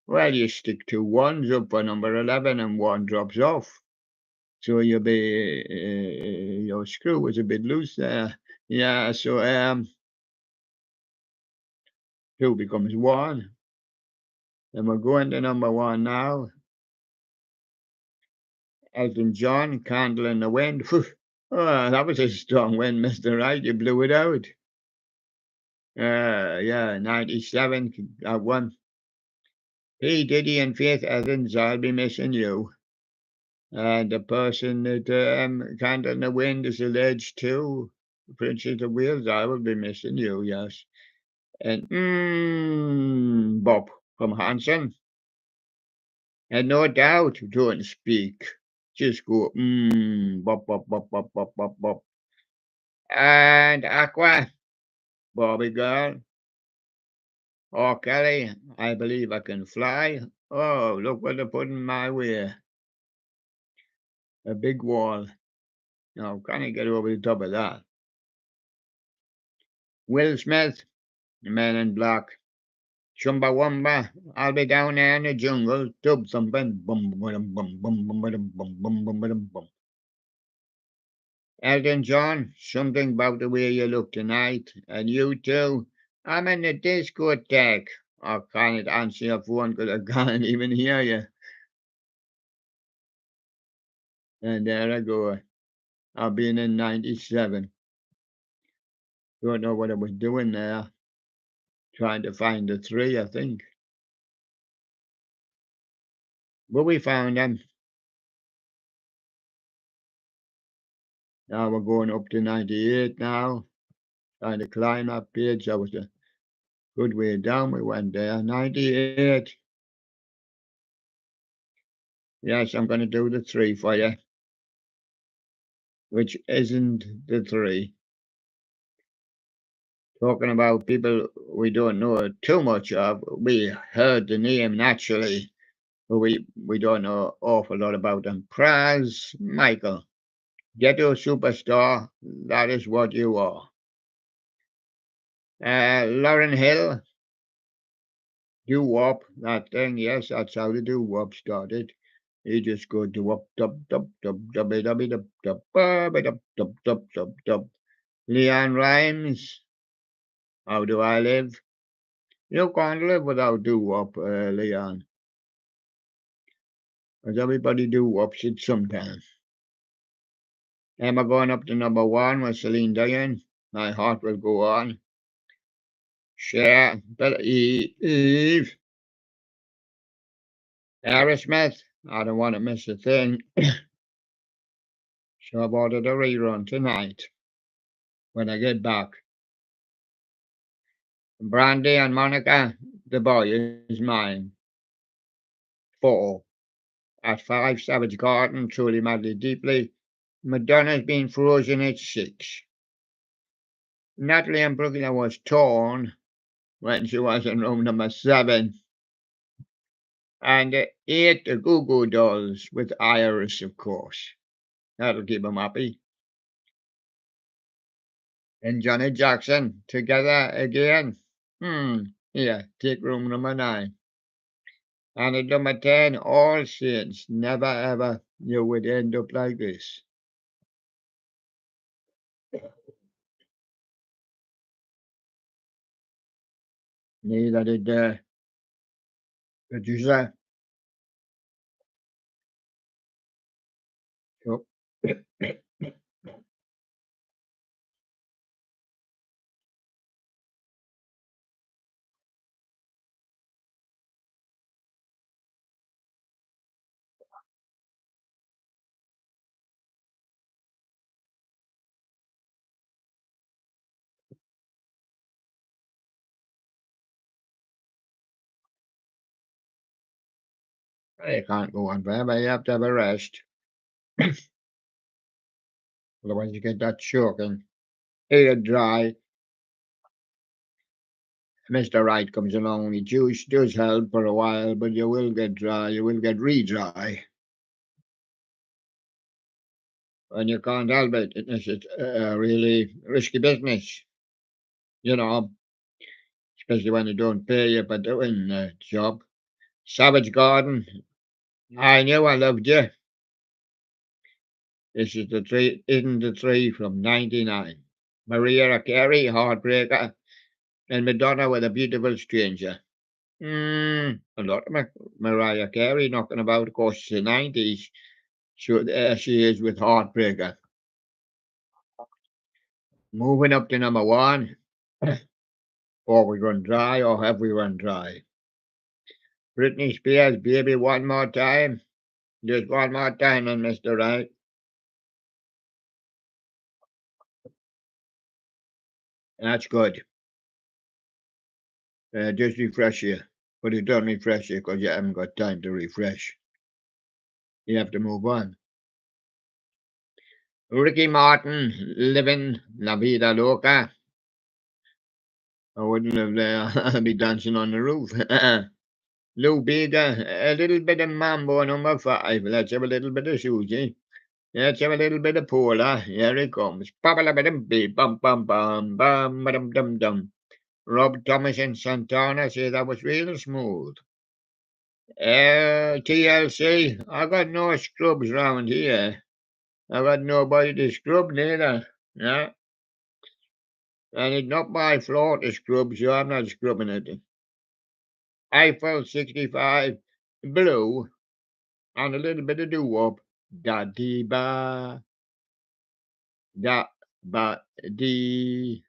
Well, you stick to 1's up for number 11 and 1 drops off. So you'll be, your screw was a bit loose there. Yeah, so 2 becomes 1. And we're going to number 1 now. Elton John, Candle in the Wind. Oh, that was a strong wind, Mr. Right. You blew it out. Yeah, 97, one. P. Diddy and Faith Evans, I'll be missing you. And the person that Candle in the Wind is alleged to, Princess of Wales, I will be missing you, yes. And Bob from Hanson. And no doubt, don't speak. Just go, bop, bop, bop, bop, bop, bop, bop. And Aqua, Bobby Girl. Oh, Kelly, I believe I can fly. Oh, look what they're putting my way. A big wall. Now, can I get over the top of that? Will Smith, the Man in Black. Chumbawamba, I'll be down there in the jungle, tub thumping. Bum, bum, bum, bum, bum, bum, bum, bum, bum, bum, bum. Elton John, something about the way you look tonight. And you too. I'm in the discotheque. I can't answer your phone because I can't even hear you. And there I go. I've been in 97. Don't know what I was doing there. Trying to find the 3, I think. But we found them. Now we're going up to 98 now. Trying to climb that page. That was a good way down. We went there. 98. Yes, I'm going to do the 3 for you, which isn't the 3. Talking about people we don't know too much of. We heard the name naturally, but we don't know an awful lot about them. Praz Michael, ghetto superstar, that is what you are. Lauren Hill, doo-wop, that thing, yes, that's how the doo-wop started. You just go doo-wop, dub, dub, dub, dubby, dubby, dub, dub, dubby, dub, dub, dub, dub, dub. Leon Rhymes, how do I live? You can't live without doo-wop, Leon. Because everybody doo-wops it sometimes. Emma going up to number 1 with Celine Dion. My heart will go on. Cher, Eve. Aerosmith, I don't want to miss a thing. So I've ordered a rerun tonight when I get back. Brandy and Monica, the boy is mine. 4. At 5, Savage Garden, Truly Madly Deeply. Madonna's been frozen at 6. Natalie and Brooklyn was torn when she was in room number 7. And 8, the Goo Goo Dolls with Iris, of course. That'll keep them happy. And Johnny Jackson, Together Again. Yeah, take room number 9. And at number 10, All Saints, Never Ever You Would End Up Like This. Neither did the producer. So, you can't go on forever, you have to have a rest. Otherwise you get that choking. Air dry. Mr. Right comes along with juice, does help for a while, but you will get dry, you will get re-dry. And you can't help it. It's a really risky business, you know, especially when they don't pay you for doing the job. Savage Garden, I knew I loved you. This is the 3, isn't the 3 from 99. Maria Carey, Heartbreaker, and Madonna with a Beautiful Stranger. A lot of Mariah Carey knocking about, of course, the 90s. So there she is with Heartbreaker. Moving up to number 1. Or we run dry, or have we run dry? Britney Spears, Baby One More Time. Just one more time, and Mr. Right. That's good. Just refresh you. But it don't refresh you because you haven't got time to refresh. You have to move on. Ricky Martin, Living La Vida Loca. I wouldn't live there. I'd be dancing on the roof. Lou Bega, a little bit of Mambo number 5. Let's have a little bit of Susie. Let's have a little bit of Paula. Here it comes. Bum bum bum bum dum dum dum. Rob Thomas and Santana say that was real smooth. TLC, I got no scrubs round here. I got nobody to scrub neither. Yeah. And it's not my floor to scrub, so I'm not scrubbing it. Eiffel 65, blue, and a little bit of doo-wop. Da dee ba, da ba dee.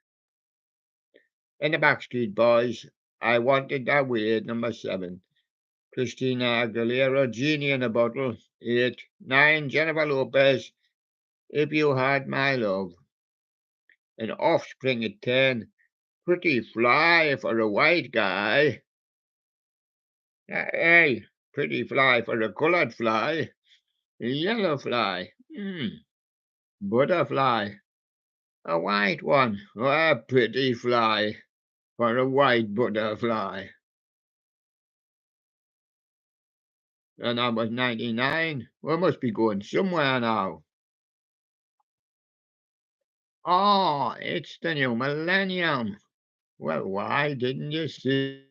And the Backstreet Boys, I Wanted That Way, number 7. Christina Aguilera, Genie in a Bottle, 8. 9, Jennifer Lopez, if you had my love, an offspring at 10, pretty fly for a white guy. Hey, pretty fly for a coloured fly, a yellow fly, butterfly, a white one, a pretty fly for a white butterfly. And I was 99. We must be going somewhere now. Oh, it's the new millennium. Well, why didn't you see?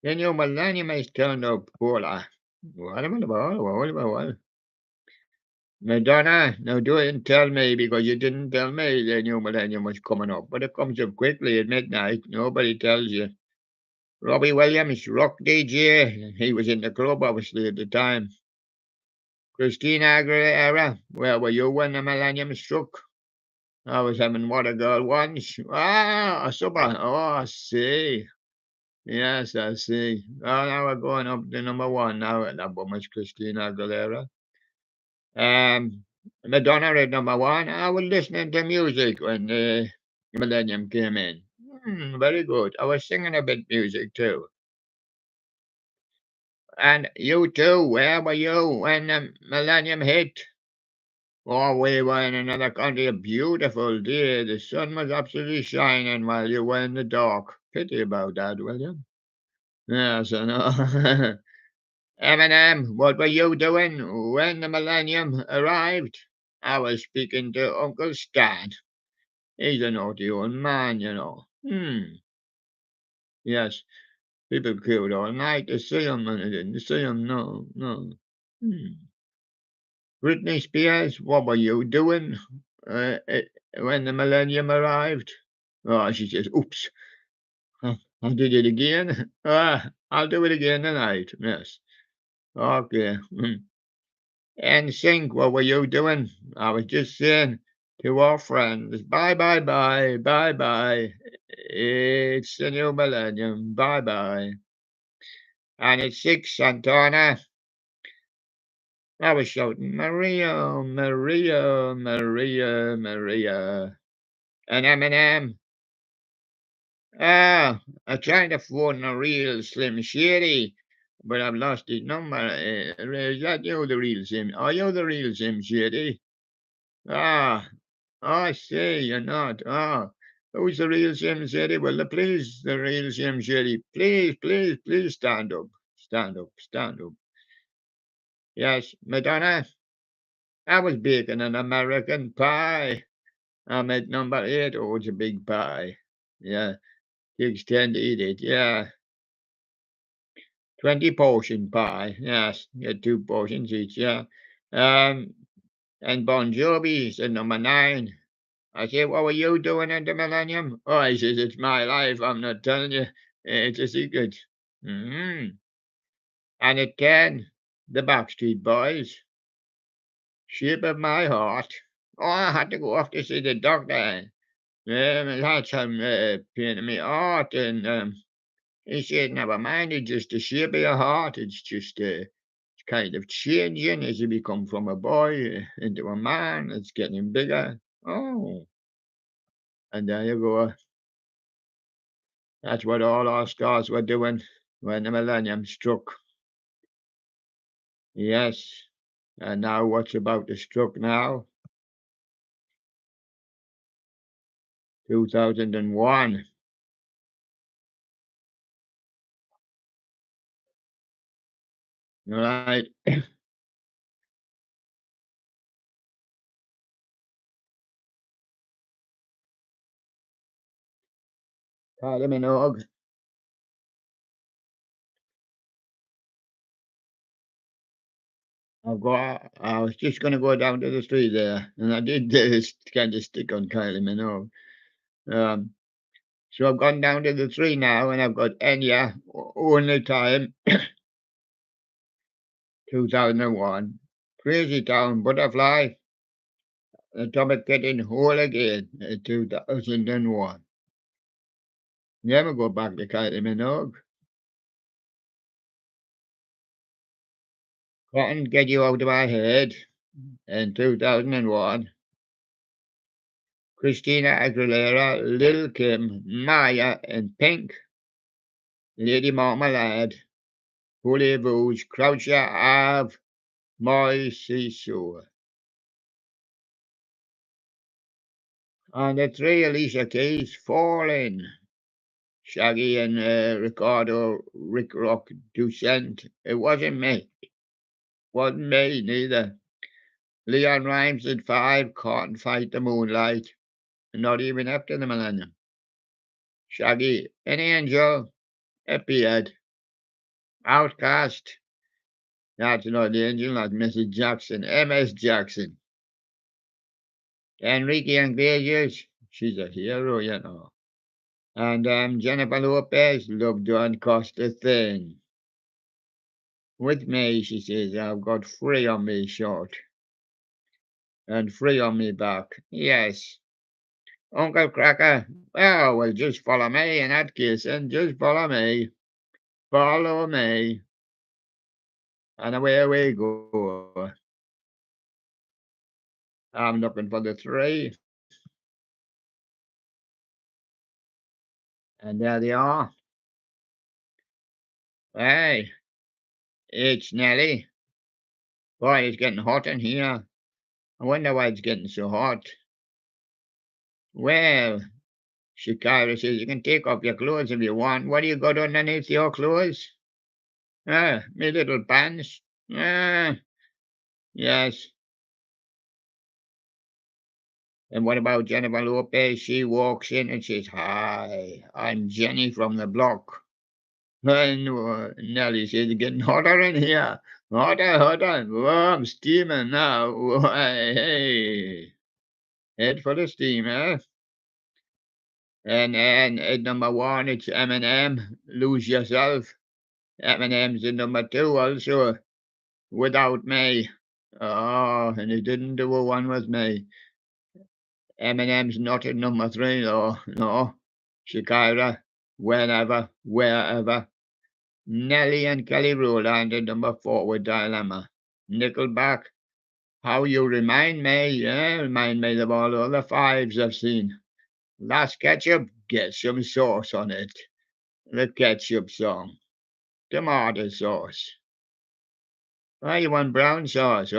The new millennium has turned up polar. What? Madonna, now do it and tell me because you didn't tell me the new millennium was coming up. But it comes up quickly at midnight. Nobody tells you. Robbie Williams, rock DJ. He was in the club, obviously, at the time. Christina Aguilera, where were you when the millennium struck? I was having What a Girl Wants. Ah, a supper. Oh, I see. Yes, I see. Oh, now we're going up to number one now. That woman's Christina Aguilera. Madonna at number one. I was listening to music when the millennium came in. Very good. I was singing a bit music too. And you too, where were you when the millennium hit? Oh, we were in another country, a beautiful day. The sun was absolutely shining while you were in the dark. Pity about that, will you? Yes, I know. Eminem, what were you doing when the millennium arrived? I was speaking to Uncle Stan. He's a naughty old man, you know. Yes, people queued all night to see him, and I didn't see him. No. Britney Spears, what were you doing when the millennium arrived? Oh, she says, oops, I did it again. I'll do it again tonight. Yes. Okay. And Sync, what were you doing? I was just saying to our friends, bye. It's the new millennium. Bye. And at 6, Santana, I was shouting, Maria. And Eminem, I'm trying to phone a real Slim Shady, but I've lost his number. Is that you, the real Slim? Are you the real Slim Shady? Ah, I see, you're not. Who's the real Slim Shady? Well, please, the real Slim Shady, please stand up. Stand up. Yes, Madonna, I was baking an American pie. I'm at number 8. Oh, it's a big pie. Yeah, kids tend to eat it. Yeah, 20 portion pie. Yes, get 2 portions each. Yeah. Um, and Bon Jovi's at number 9. I said, what were you doing at the millennium? Oh, he says, it's my life. I'm not telling you. It's a secret. And at 10, the Backstreet Boys. Shape of my heart. Oh, I had to go off to see the doctor. It had some pain in my heart. And he said, never mind. It's just the shape of your heart. It's just it's kind of changing as you become from a boy into a man. It's getting bigger. Oh, and there you go. That's what all our stars were doing when the millennium struck. Yes. And now what's about to struck now? 2001. All right. Kylie Minogue. I was just going to go down to the street there, and I did this kind of stick on Kylie Minogue. Um, so I've gone down to the street now, and I've got Enya, Only Time, 2001. Crazy Town, Butterfly, Atomic Kitten, Whole Again, 2001. Never go back to Kylie Minogue. Cotton, Get You Out of My Head, in 2001. Christina Aguilera, Lil Kim, Maya in Pink, Lady Marmalade, Voulez-Vous, Croucher Ave, Moi Sisu. On the three, Alicia Keys, Falling, Shaggy and Ricardo, Rick Rock, Ducent. It wasn't me. Wasn't me neither. Leon Rhymes at 5, Can't Fight the Moonlight. Not even after the millennium. Shaggy, an angel, appeared. Outcast, that's not the angel, not Mrs. Jackson, MS Jackson. Enrique Iglesias, she's a hero, you know. And Jennifer Lopez, Love Don't Cost a Thing. With me, she says, I've got free on me short. And free on me back. Yes. Uncle Cracker, well, just follow me in that case, and just follow me. Follow me. And away we go. I'm looking for the three. And there they are. Hey, it's Nelly. Boy, it's getting hot in here. I wonder why it's getting so hot. Well, Shakira says you can take off your clothes if you want. What do you got underneath your clothes? Me little pants. Yes. And what about Jennifer Lopez? She walks in and says, Hi, I'm Jenny from the block. And Nelly says, it's getting hotter in here. Hotter, hotter. Oh, I'm steaming now. Hey, head for the steam, eh? And at number one, it's Eminem, Lose Yourself. Eminem's in number two also, Without Me. Oh, and he didn't do a one with me. Eminem's not at number three, though. No. Shakira, Whenever, Wherever. Nelly and Kelly Rowland at number four with Dilemma. Nickelback, How You Remind Me. Yeah, remind me of all the other fives I've seen. Last Ketchup, get some sauce on it. The ketchup song. Tomato sauce. Oh, you want brown sauce?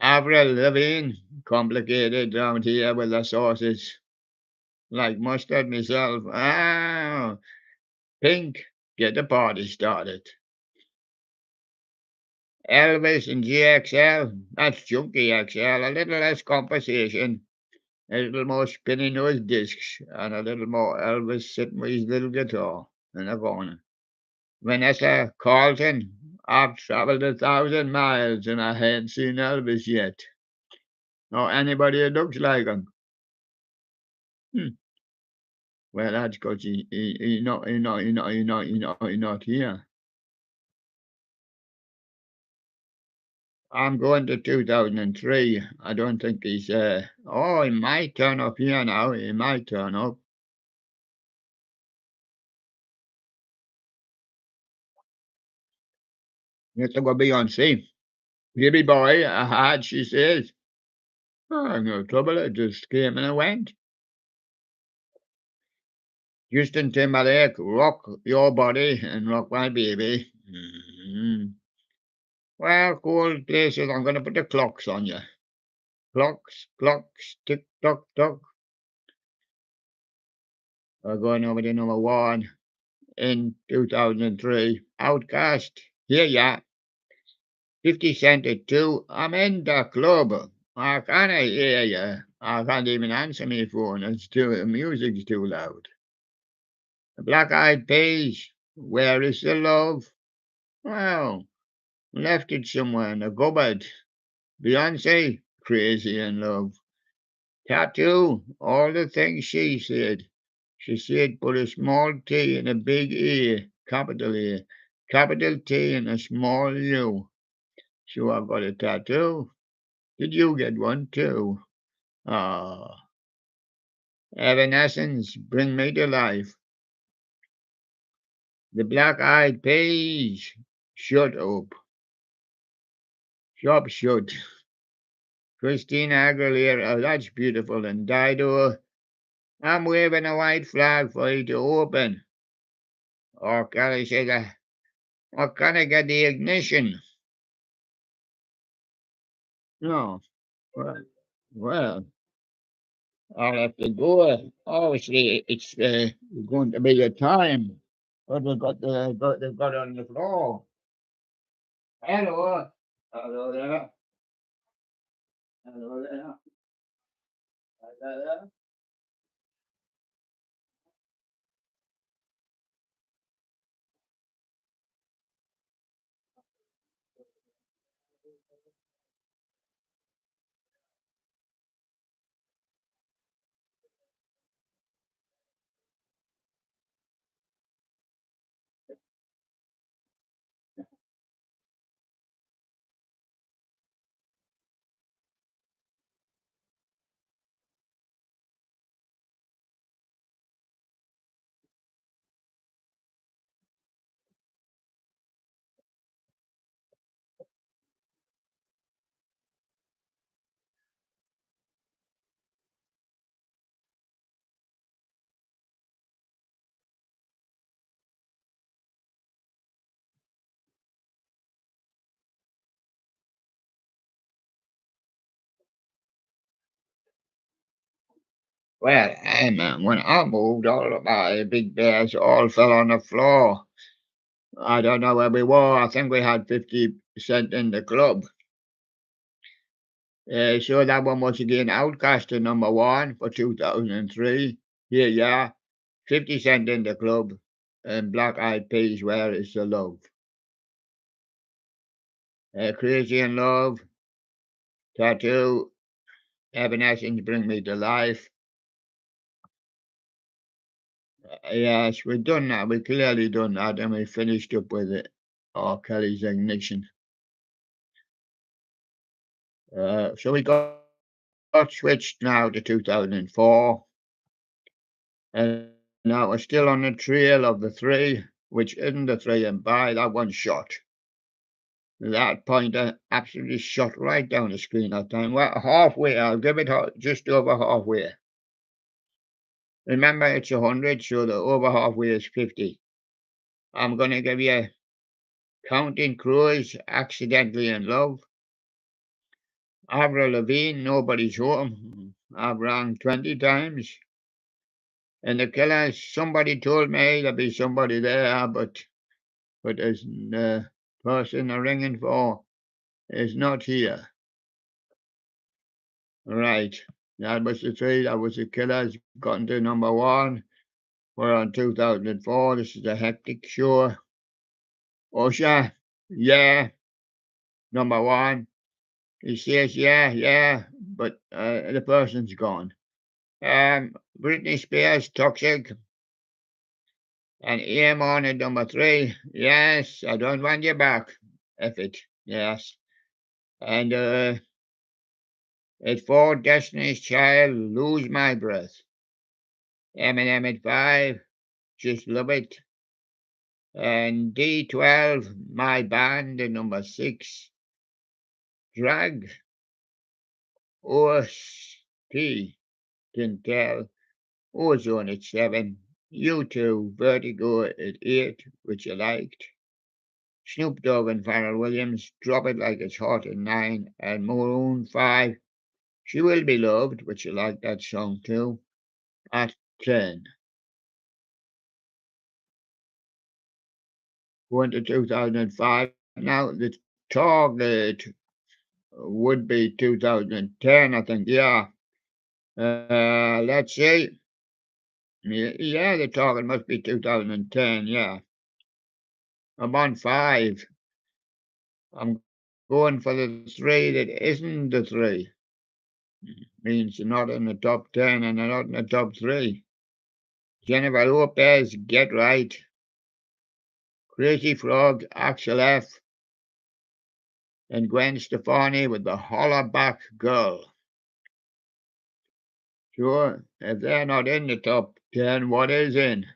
Avril Lavigne, complicated round here with the sauces. Like mustard myself. Pink, get the party started. Elvis and GXL, that's Junkie XL, a little less conversation, a little more spinning those discs, and a little more Elvis sitting with his little guitar in the corner. Vanessa Carlton, I've traveled 1,000 miles and I hadn't seen Elvis yet. Or anybody that looks like him. Well, that's because he's not here. I'm going to 2003. I don't think he's oh, he might turn up here now. He might turn up. Let's go Beyonce. Baby boy, I had, she says. Oh, no trouble. I just came and I went. Justin Timberlake, rock your body and rock my baby. Well, cool places. I'm going to put the clocks on you. Clocks, clocks, tick tock tock. We're going over to number one in 2003. Outcast, here ya. 50 Cent at 2. I'm in the club. I can't hear you. I can't even answer my phone. The music's too loud. The Black Eyed Peas, where is the love? Well, left it somewhere in the cupboard. Beyonce, crazy in love. Tattoo, all the things she said. She said put a small T in a big E, capital E, capital T and a small U. So I got a tattoo. Did you get one too? Ah, Evanescence, bring me to life. The Black Eyed Peas, shut up. Show.Sept. Christina Aguilera, oh, that's beautiful. And Dido, I'm waving a white flag for you to open. Or Kelly says, or can I get the ignition? No. Well, well, I'll have to go. Obviously, it's going to be a time. But they've got it on the floor. Hello. Hello there. Hello there. Hello there. Well, man, when I moved, all of my big bears all fell on the floor. I don't know where we were. I think we had 50% in the club. So that one was again Outcast to number one for 2003. Here, yeah, 50% in the club. And Black Eyed Peas, Where is the Love? Crazy in Love, Tattoo, Evanescence, Bring Me to Life. Yes, we've done that. We clearly done that, and we finished up with it. R. Kelly's Ignition. So we got switched now to 2004, and now we're still on the trail of the three, which isn't the three, and by that one shot. That pointer absolutely shot right down the screen that time. Well, halfway, I'll give it just over halfway. Remember, it's 100, so the over halfway is 50. I'm going to give you Counting Crows, Accidentally in Love. Avril Lavigne, Nobody's Home. I've rang 20 times. And the Killers, somebody told me there'd be somebody there, but there's the person they're ringing for is not here. Right. That was the three. That was the Killers. Gotten to number one. We're on 2004. This is a hectic show. Osha, yeah, number one. He says, yeah, but the person's gone. Britney Spears, Toxic. And EM on at number three. Yes, I don't want you back. F it. Yes. And at four, Destiny's Child, Lose My Breath. Eminem at five, Just Love It. And D12, My Band at number six. Drag, OST, Can Tell. Ozone at seven. U2, Vertigo at eight, which I liked. Snoop Dogg and Pharrell Williams, Drop It Like It's Hot at nine. And Maroon 5, She Will Be Loved, which I like that song too, at 10. Going to 2005. Now, the target would be 2010, I think. Yeah. Let's see. Yeah, the target must be 2010. Yeah. I'm on five. I'm going for the three that isn't the three. Means you're not in the top 10 and they're not in the top three. Jennifer Lopez, Get Right. Crazy Frog, Axel F. And Gwen Stefani with the Hollaback Girl. Sure, if they're not in the top 10, what is in?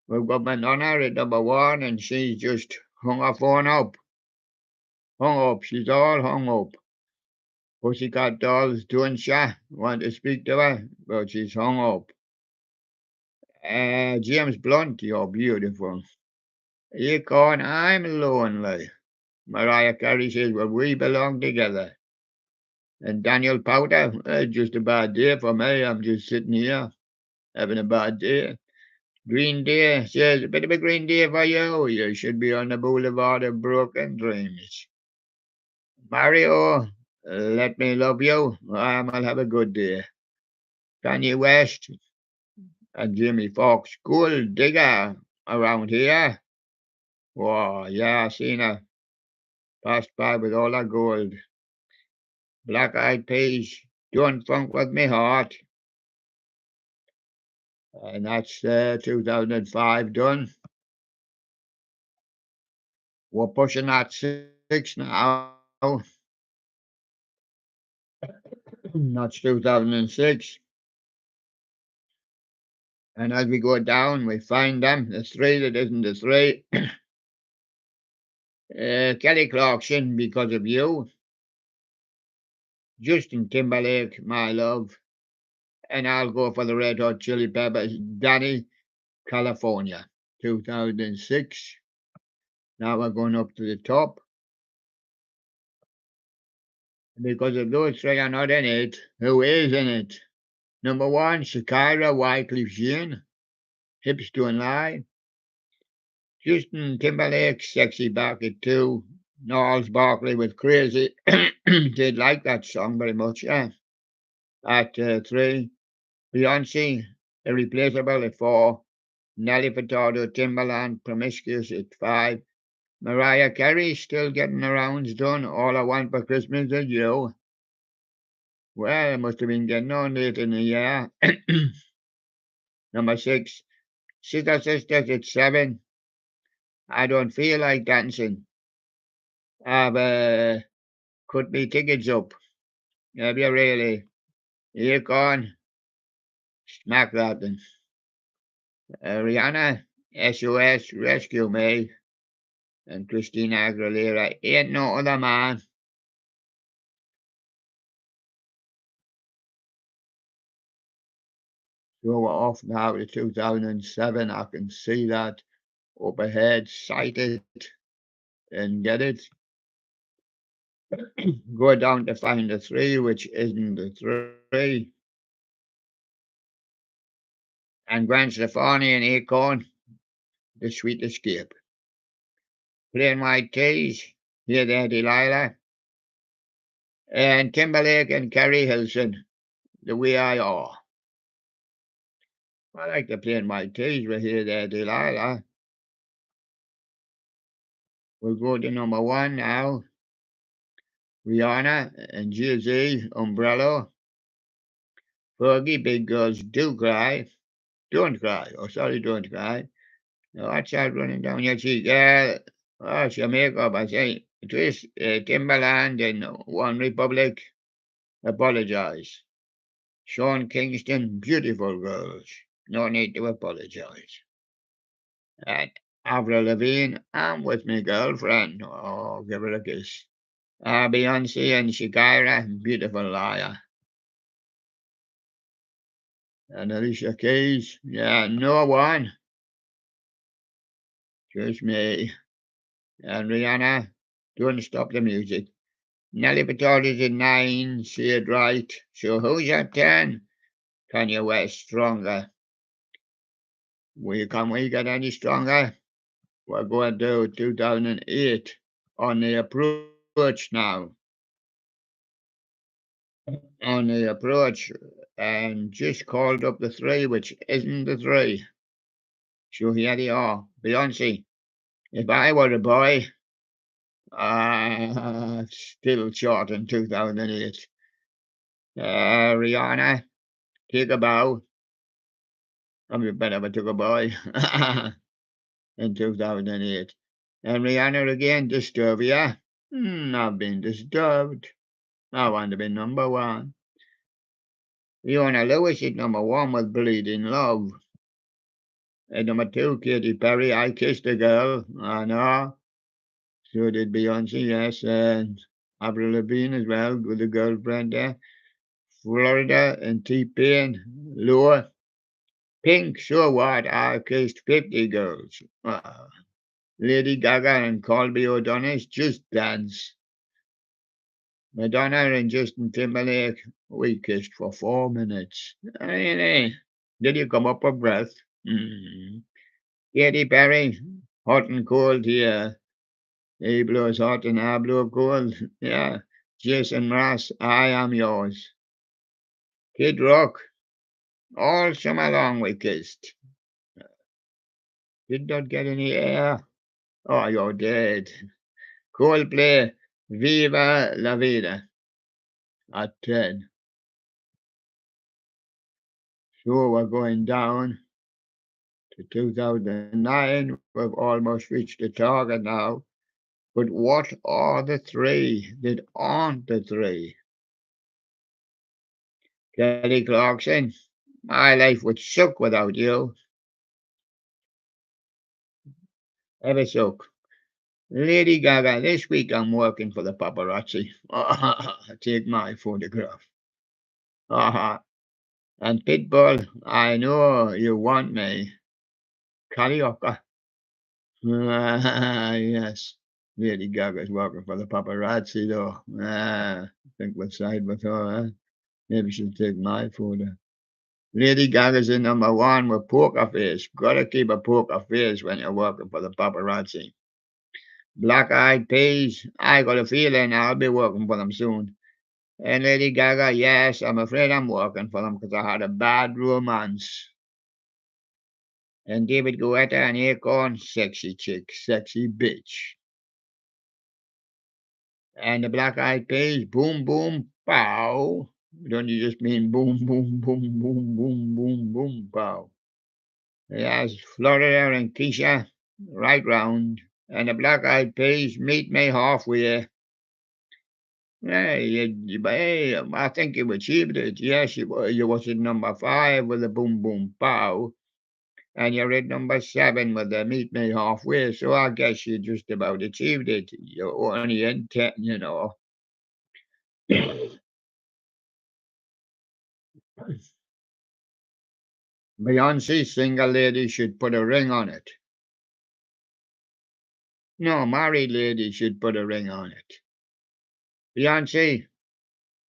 We've got Madonna at number one, and she's just hung her phone up. hung up. She's all hung up. Pussycat Dolls doing sha. Want to speak to her, but she's hung up. James Blunt, you're beautiful. Acorn, I'm lonely. Mariah Carey says, well, we belong together. And Daniel Powter, just a bad day for me. I'm just sitting here having a bad day. Green Day says, a bit of a green day for you. You should be on the boulevard of broken dreams. Mario, let me love you. I'll have a good day. Kanye West and Jimmy Fox, gold digger around here. Whoa, yeah, I seen her pass by with all that gold. Black Eyed Peas, doing funk with me heart. And that's 2005 done. We're pushing that six now. That's 2006. And as we go down, we find them. The three that isn't the three. Kelly Clarkson, Because of You. Justin Timberlake, My Love. And I'll go for the Red Hot Chili Peppers, Danny, California, 2006. Now we're going up to the top. Because if those three are not in it, who is in it? Number one, Shakira, Wycliffe Jean, Hips Don't Lie. Justin Timberlake, Sexy Back at 2. Gnarls Barkley with Crazy. Did like that song very much, yeah. At 3. Beyonce, Irreplaceable at 4. Nelly Furtado, Timberland, Promiscuous at 5. Mariah Carey, still getting her rounds done. All I Want for Christmas is You. Well, I must have been getting on late in the year. Number 6, Sister Sisters at 7. I Don't Feel Like Dancing. I've cut me tickets up. Have you really? Here gone. Smack that then. Rihanna, SOS, Rescue Me. And Christina Aguilera, Ain't No Other Man. So we're off now to 2007. I can see that up ahead, sight it and get it. Go down to find the 3, which isn't the 3. And Gwen Stefani and Acorn, The Sweet Escape. Plain White Tees, Here There Delilah. And Timberlake and Carrie Hilson, The Way I Are. I like the Plain White Tees with Here There Delilah. We'll go to number 1 now. Rihanna and Jay-Z, Umbrella. Fergie, Big Girls Do Cry. Don't cry. Oh, sorry, don't cry. Now, watch that running down your cheek. Yeah. Oh, it's your makeup, I say. Twist, Timberland and One Republic. Apologize. Sean Kingston, Beautiful Girls. No need to apologize. And Avril Lavigne, I'm with my girlfriend. Oh, give her a kiss. Beyonce and Shakira, Beautiful Liar. And Alicia Keys, yeah, No One. Just me. And Rihanna, Don't Stop the Music. Nelly Furtado's at 9, Say It Right. So who's at 10? Kanye West, Stronger. Can we get any stronger? We're going to 2008 on the approach now. On the approach, and just called up the 3, which isn't the 3. So here they are. Beyonce, If I Were a Boy. Still short in 2008. Rihanna, Take a Bow. I'm a bit of a took a boy in 2008. And Rihanna again, Disturbia. I've been disturbed. I want to be number 1. Leona Lewis is number 1 with Bleeding Love. And number 2, Katy Perry, I Kissed a Girl. I know. So did Beyonce, yes, and Avril Lavigne as well with a girlfriend there. Florida and T-Pain, Lower. Pink, so what? I kissed 50 girls. Lady Gaga and Colby O'Donnell's Just Dance. Madonna and Justin Timberlake, we kissed for 4 minutes. Really? Did you come up with breath? Katy Perry, hot and cold here. He blows hot and I blow cold. Yeah. Jason Mraz, I am yours. Kid Rock, all summer long we kissed. Did not get any air. Oh, you're dead. Coldplay, Viva la Vida at 10. So we're going down to 2009. We've almost reached the target now. But what are the three that aren't the three? Kelly Clarkson, my life would suck without you. Ever suck. Lady Gaga, this week I'm working for the paparazzi. Take my photograph. And Pitbull, I know you want me. Karaoke. Yes. Lady Gaga's working for the paparazzi, though. I think we'll side with her. Maybe she'll take my photo. Lady Gaga's in #1 with poker face. Gotta keep a poker face when you're working for the paparazzi. Black Eyed Peas, I got a feeling I'll be working for them soon. And Lady Gaga, yes, I'm afraid I'm working for them because I had a bad romance. And David Guetta and Akon, sexy chick, sexy bitch. And the Black Eyed Peas, boom, boom, pow. Don't you just mean boom, boom, boom, boom, boom, boom, boom, pow? Yes, Florida and Keisha, right round. And the Black Eyed Peas, meet me halfway. Hey, I think you achieved it. Yes, you was at #5 with the boom, boom, pow. And you're at #7 with the meet me halfway. So I guess you just about achieved it. You're only in 10, you know. Beyonce, single lady, should put a ring on it. No, married lady should put a ring on it. Beyonce,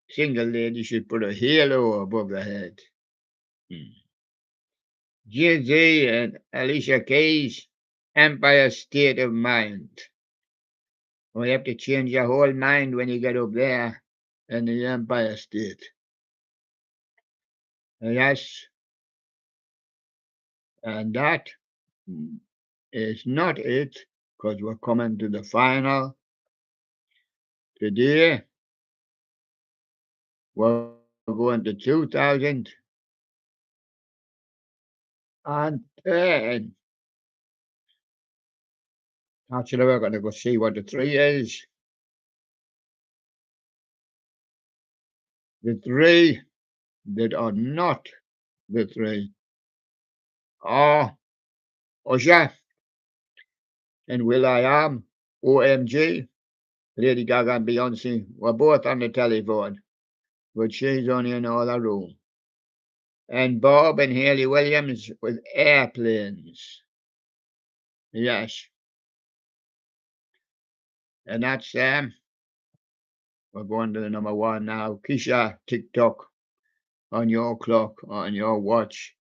single lady should put a halo above the head. Jay-Z and Alicia Keys, Empire State of Mind. Well, you have to change your whole mind when you get up there in the Empire State. Yes, and that is not it, because we're coming to the final. Today, we're going to 2010. Actually, we're going to go see what the three is. The three that are not the three are Usher and Will I Am, OMG, Lady Gaga and Beyonce were both on the telephone, but she's only in the other room. And Bob and Haley Williams with airplanes. Yes. And that's we're going to the #1 now. Keisha, TikTok on your clock, on your watch.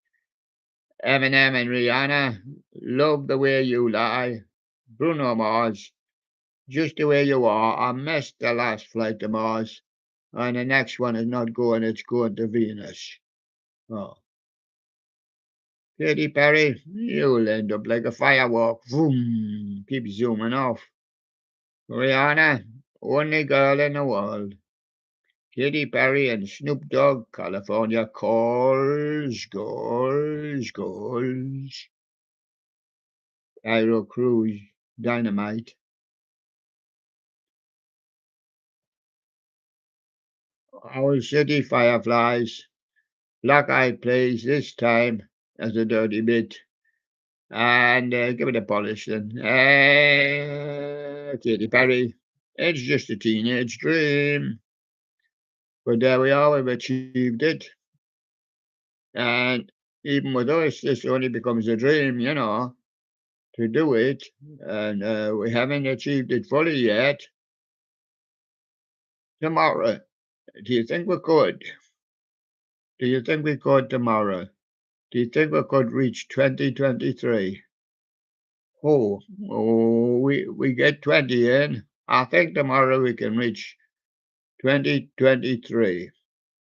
Eminem and Rihanna, Love the Way You Lie. Bruno Mars, Just the Way You Are. I missed the last flight to Mars. And the next one is not going, it's going to Venus. Oh. Katy Perry, you'll end up like a firework. Vroom, keep zooming off. Rihanna, only girl in the world. Katy Perry and Snoop Dogg, California calls, goals. Aero Cruise, Dynamite. Owl City Fireflies, Black Eyed Plays this time as a dirty bit. and give it a polish then. Katy Perry, it's just a teenage dream. But there we are, we've achieved it. And even with us, this only becomes a dream, to do it. And we haven't achieved it fully yet. Tomorrow, do you think we could? Do you think we could tomorrow? Do you think we could reach 2023? We get 20 in. I think tomorrow we can reach 2023.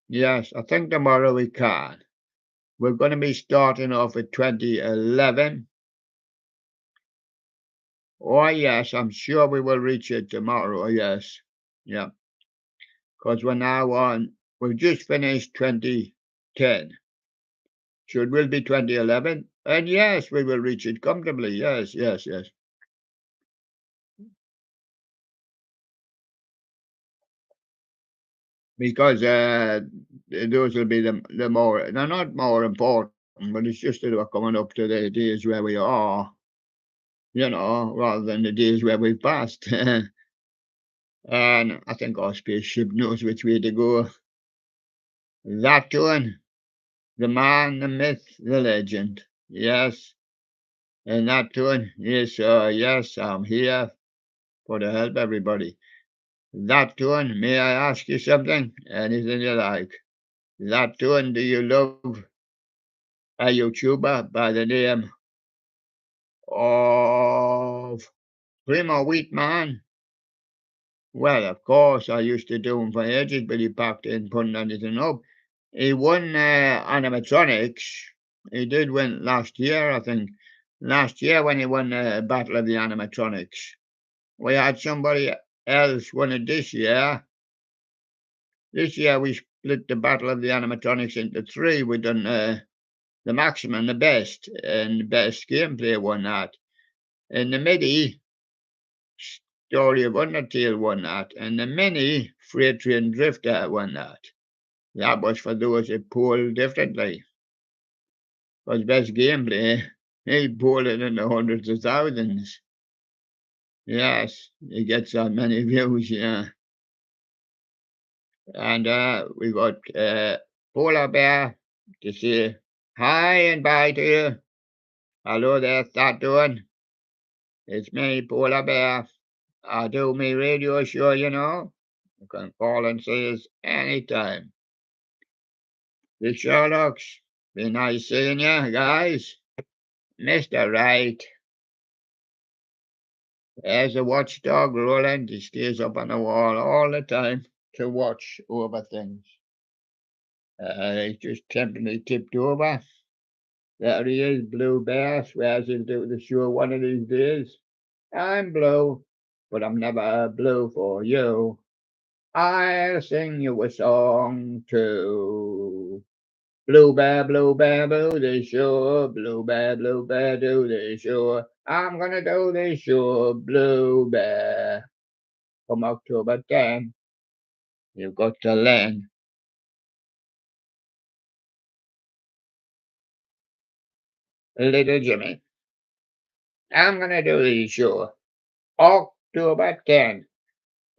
Yes, I think tomorrow we can. We're going to be starting off at 2011. Oh, yes, I'm sure we will reach it tomorrow. Yes. Yeah. Because we're now on, we've just finished 2010. Should will be 2011. And yes, we will reach it comfortably. Yes, yes, yes. Because those will be the more, they're not more important, but it's just that we're coming up to the days where we are, rather than the days where we've passed. And I think our spaceship knows which way to go. That one, the man, the myth, the legend. Yes. And that one is, yes, I'm here for to help everybody. That one, may I ask you something? Anything you like. That one, do you love a YouTuber by the name of Primo Wheatman? Well, of course, I used to do him for ages, but he backed in putting anything up. He won animatronics. He did win last year, I think. Last year when he won the Battle of the Animatronics. We had somebody else win it this year. This year we split the Battle of the Animatronics into three. We done the maximum, the best, and the best gameplay won that. And the MIDI, Story of Undertale won that, and the Mini, Freight Train Drifter won that. That was for those that polled differently. Was best gameplay, he polled it in the hundreds of thousands. Yes, he gets that many views, yeah. And we got Polar Bear to say hi and bye to you. Hello there, that doing? It's me, Polar Bear. I do me radio show, You can call and see us anytime. The Sherlocks, be nice seeing you, guys. Mr. Right. There's a watchdog Roland. He stays up on the wall all the time to watch over things. He just temporarily tipped over. There he is, Blue Bear. Swears he'll do the show one of these days. I'm blue, but I'm never blue for you. I'll sing you a song too. Blue Bear, do the show. Blue Bear, do the show. I'm gonna do the show, Blue Bear. From October 10, you've got to learn. Little Jimmy, I'm gonna do the show. October 10.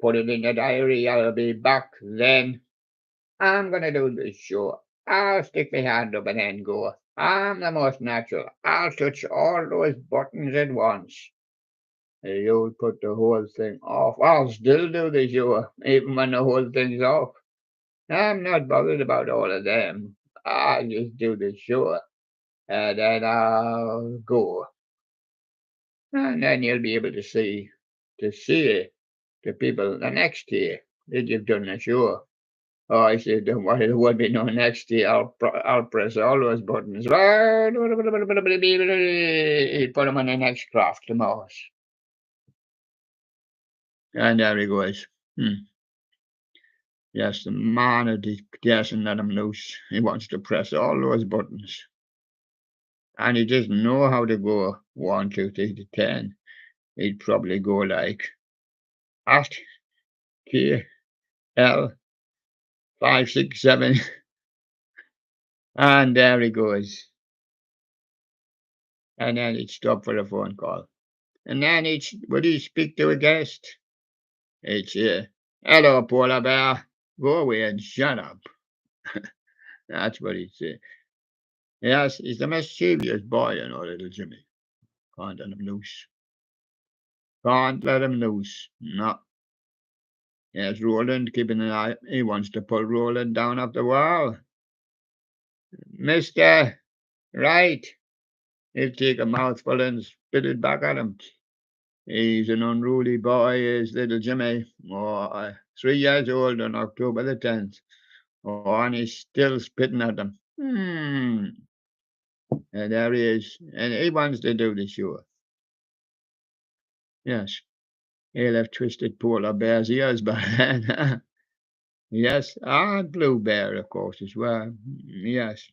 Put it in the diary, I'll be back then. I'm gonna do this show. I'll stick my hand up and then go. I'm the most natural. I'll touch all those buttons at once. You'll put the whole thing off. I'll still do the show, even when the whole thing's off. I'm not bothered about all of them. I'll just do the show, and then I'll go. And then you'll be able to see the people the next year that you've done the show. Oh, I said, don't worry, there won't be no next year. I'll press all those buttons. Put them on the next craft, the mouse. And there he goes. Yes, the man of the guessing let him loose. He wants to press all those buttons. And he doesn't know how to go 1, 2, 3 to 10. He'd probably go like Alt, K, L, 5, 6, 7. And there he goes. and then he'd stop for a phone call. And then would he speak to a guest? He'd say, "Hello, polar bear, go away and shut up." That's what he'd say. Yes, he's the mischievous boy, little Jimmy. Can't let him loose. Can't let him loose. No. Yes, Roland keeping an eye. He wants to pull Roland down off the wall. Mister, right. He'll take a mouthful and spit it back at him. He's an unruly boy, is little Jimmy. Oh, 3 years old on October the 10th. Oh, and he's still spitting at them. And there he is. And he wants to do the show. Yes. He'll have twisted polar bear's ears by then. Yes. And blue bear, of course, as well. Yes.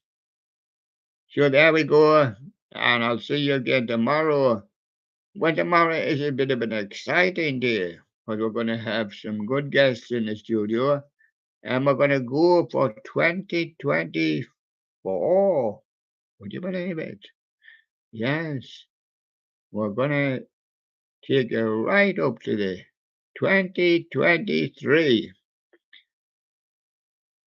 So there we go. And I'll see you again tomorrow. Well, tomorrow is a bit of an exciting day because we're going to have some good guests in the studio and we're going to go for 2024. Would you believe it? Yes, we're going to take you right up to the 2023.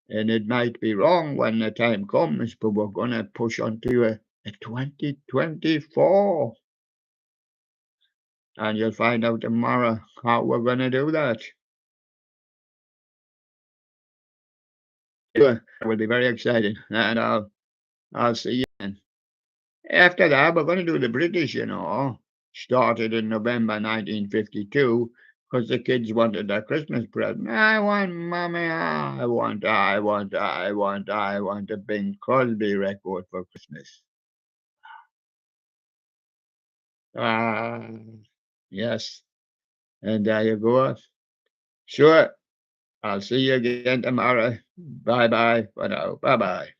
And it might be wrong when the time comes, but we're going to push on to a 2024. And you'll find out tomorrow how we're going to do that. It will be very exciting, and I'll see you then. After that, we're going to do the British, started in November 1952, because the kids wanted their Christmas present. I want, Mommy, I want a Bing Crosby record for Christmas. Ah, yes. And there you go. Sure. I'll see you again tomorrow. Bye bye for now. Bye bye.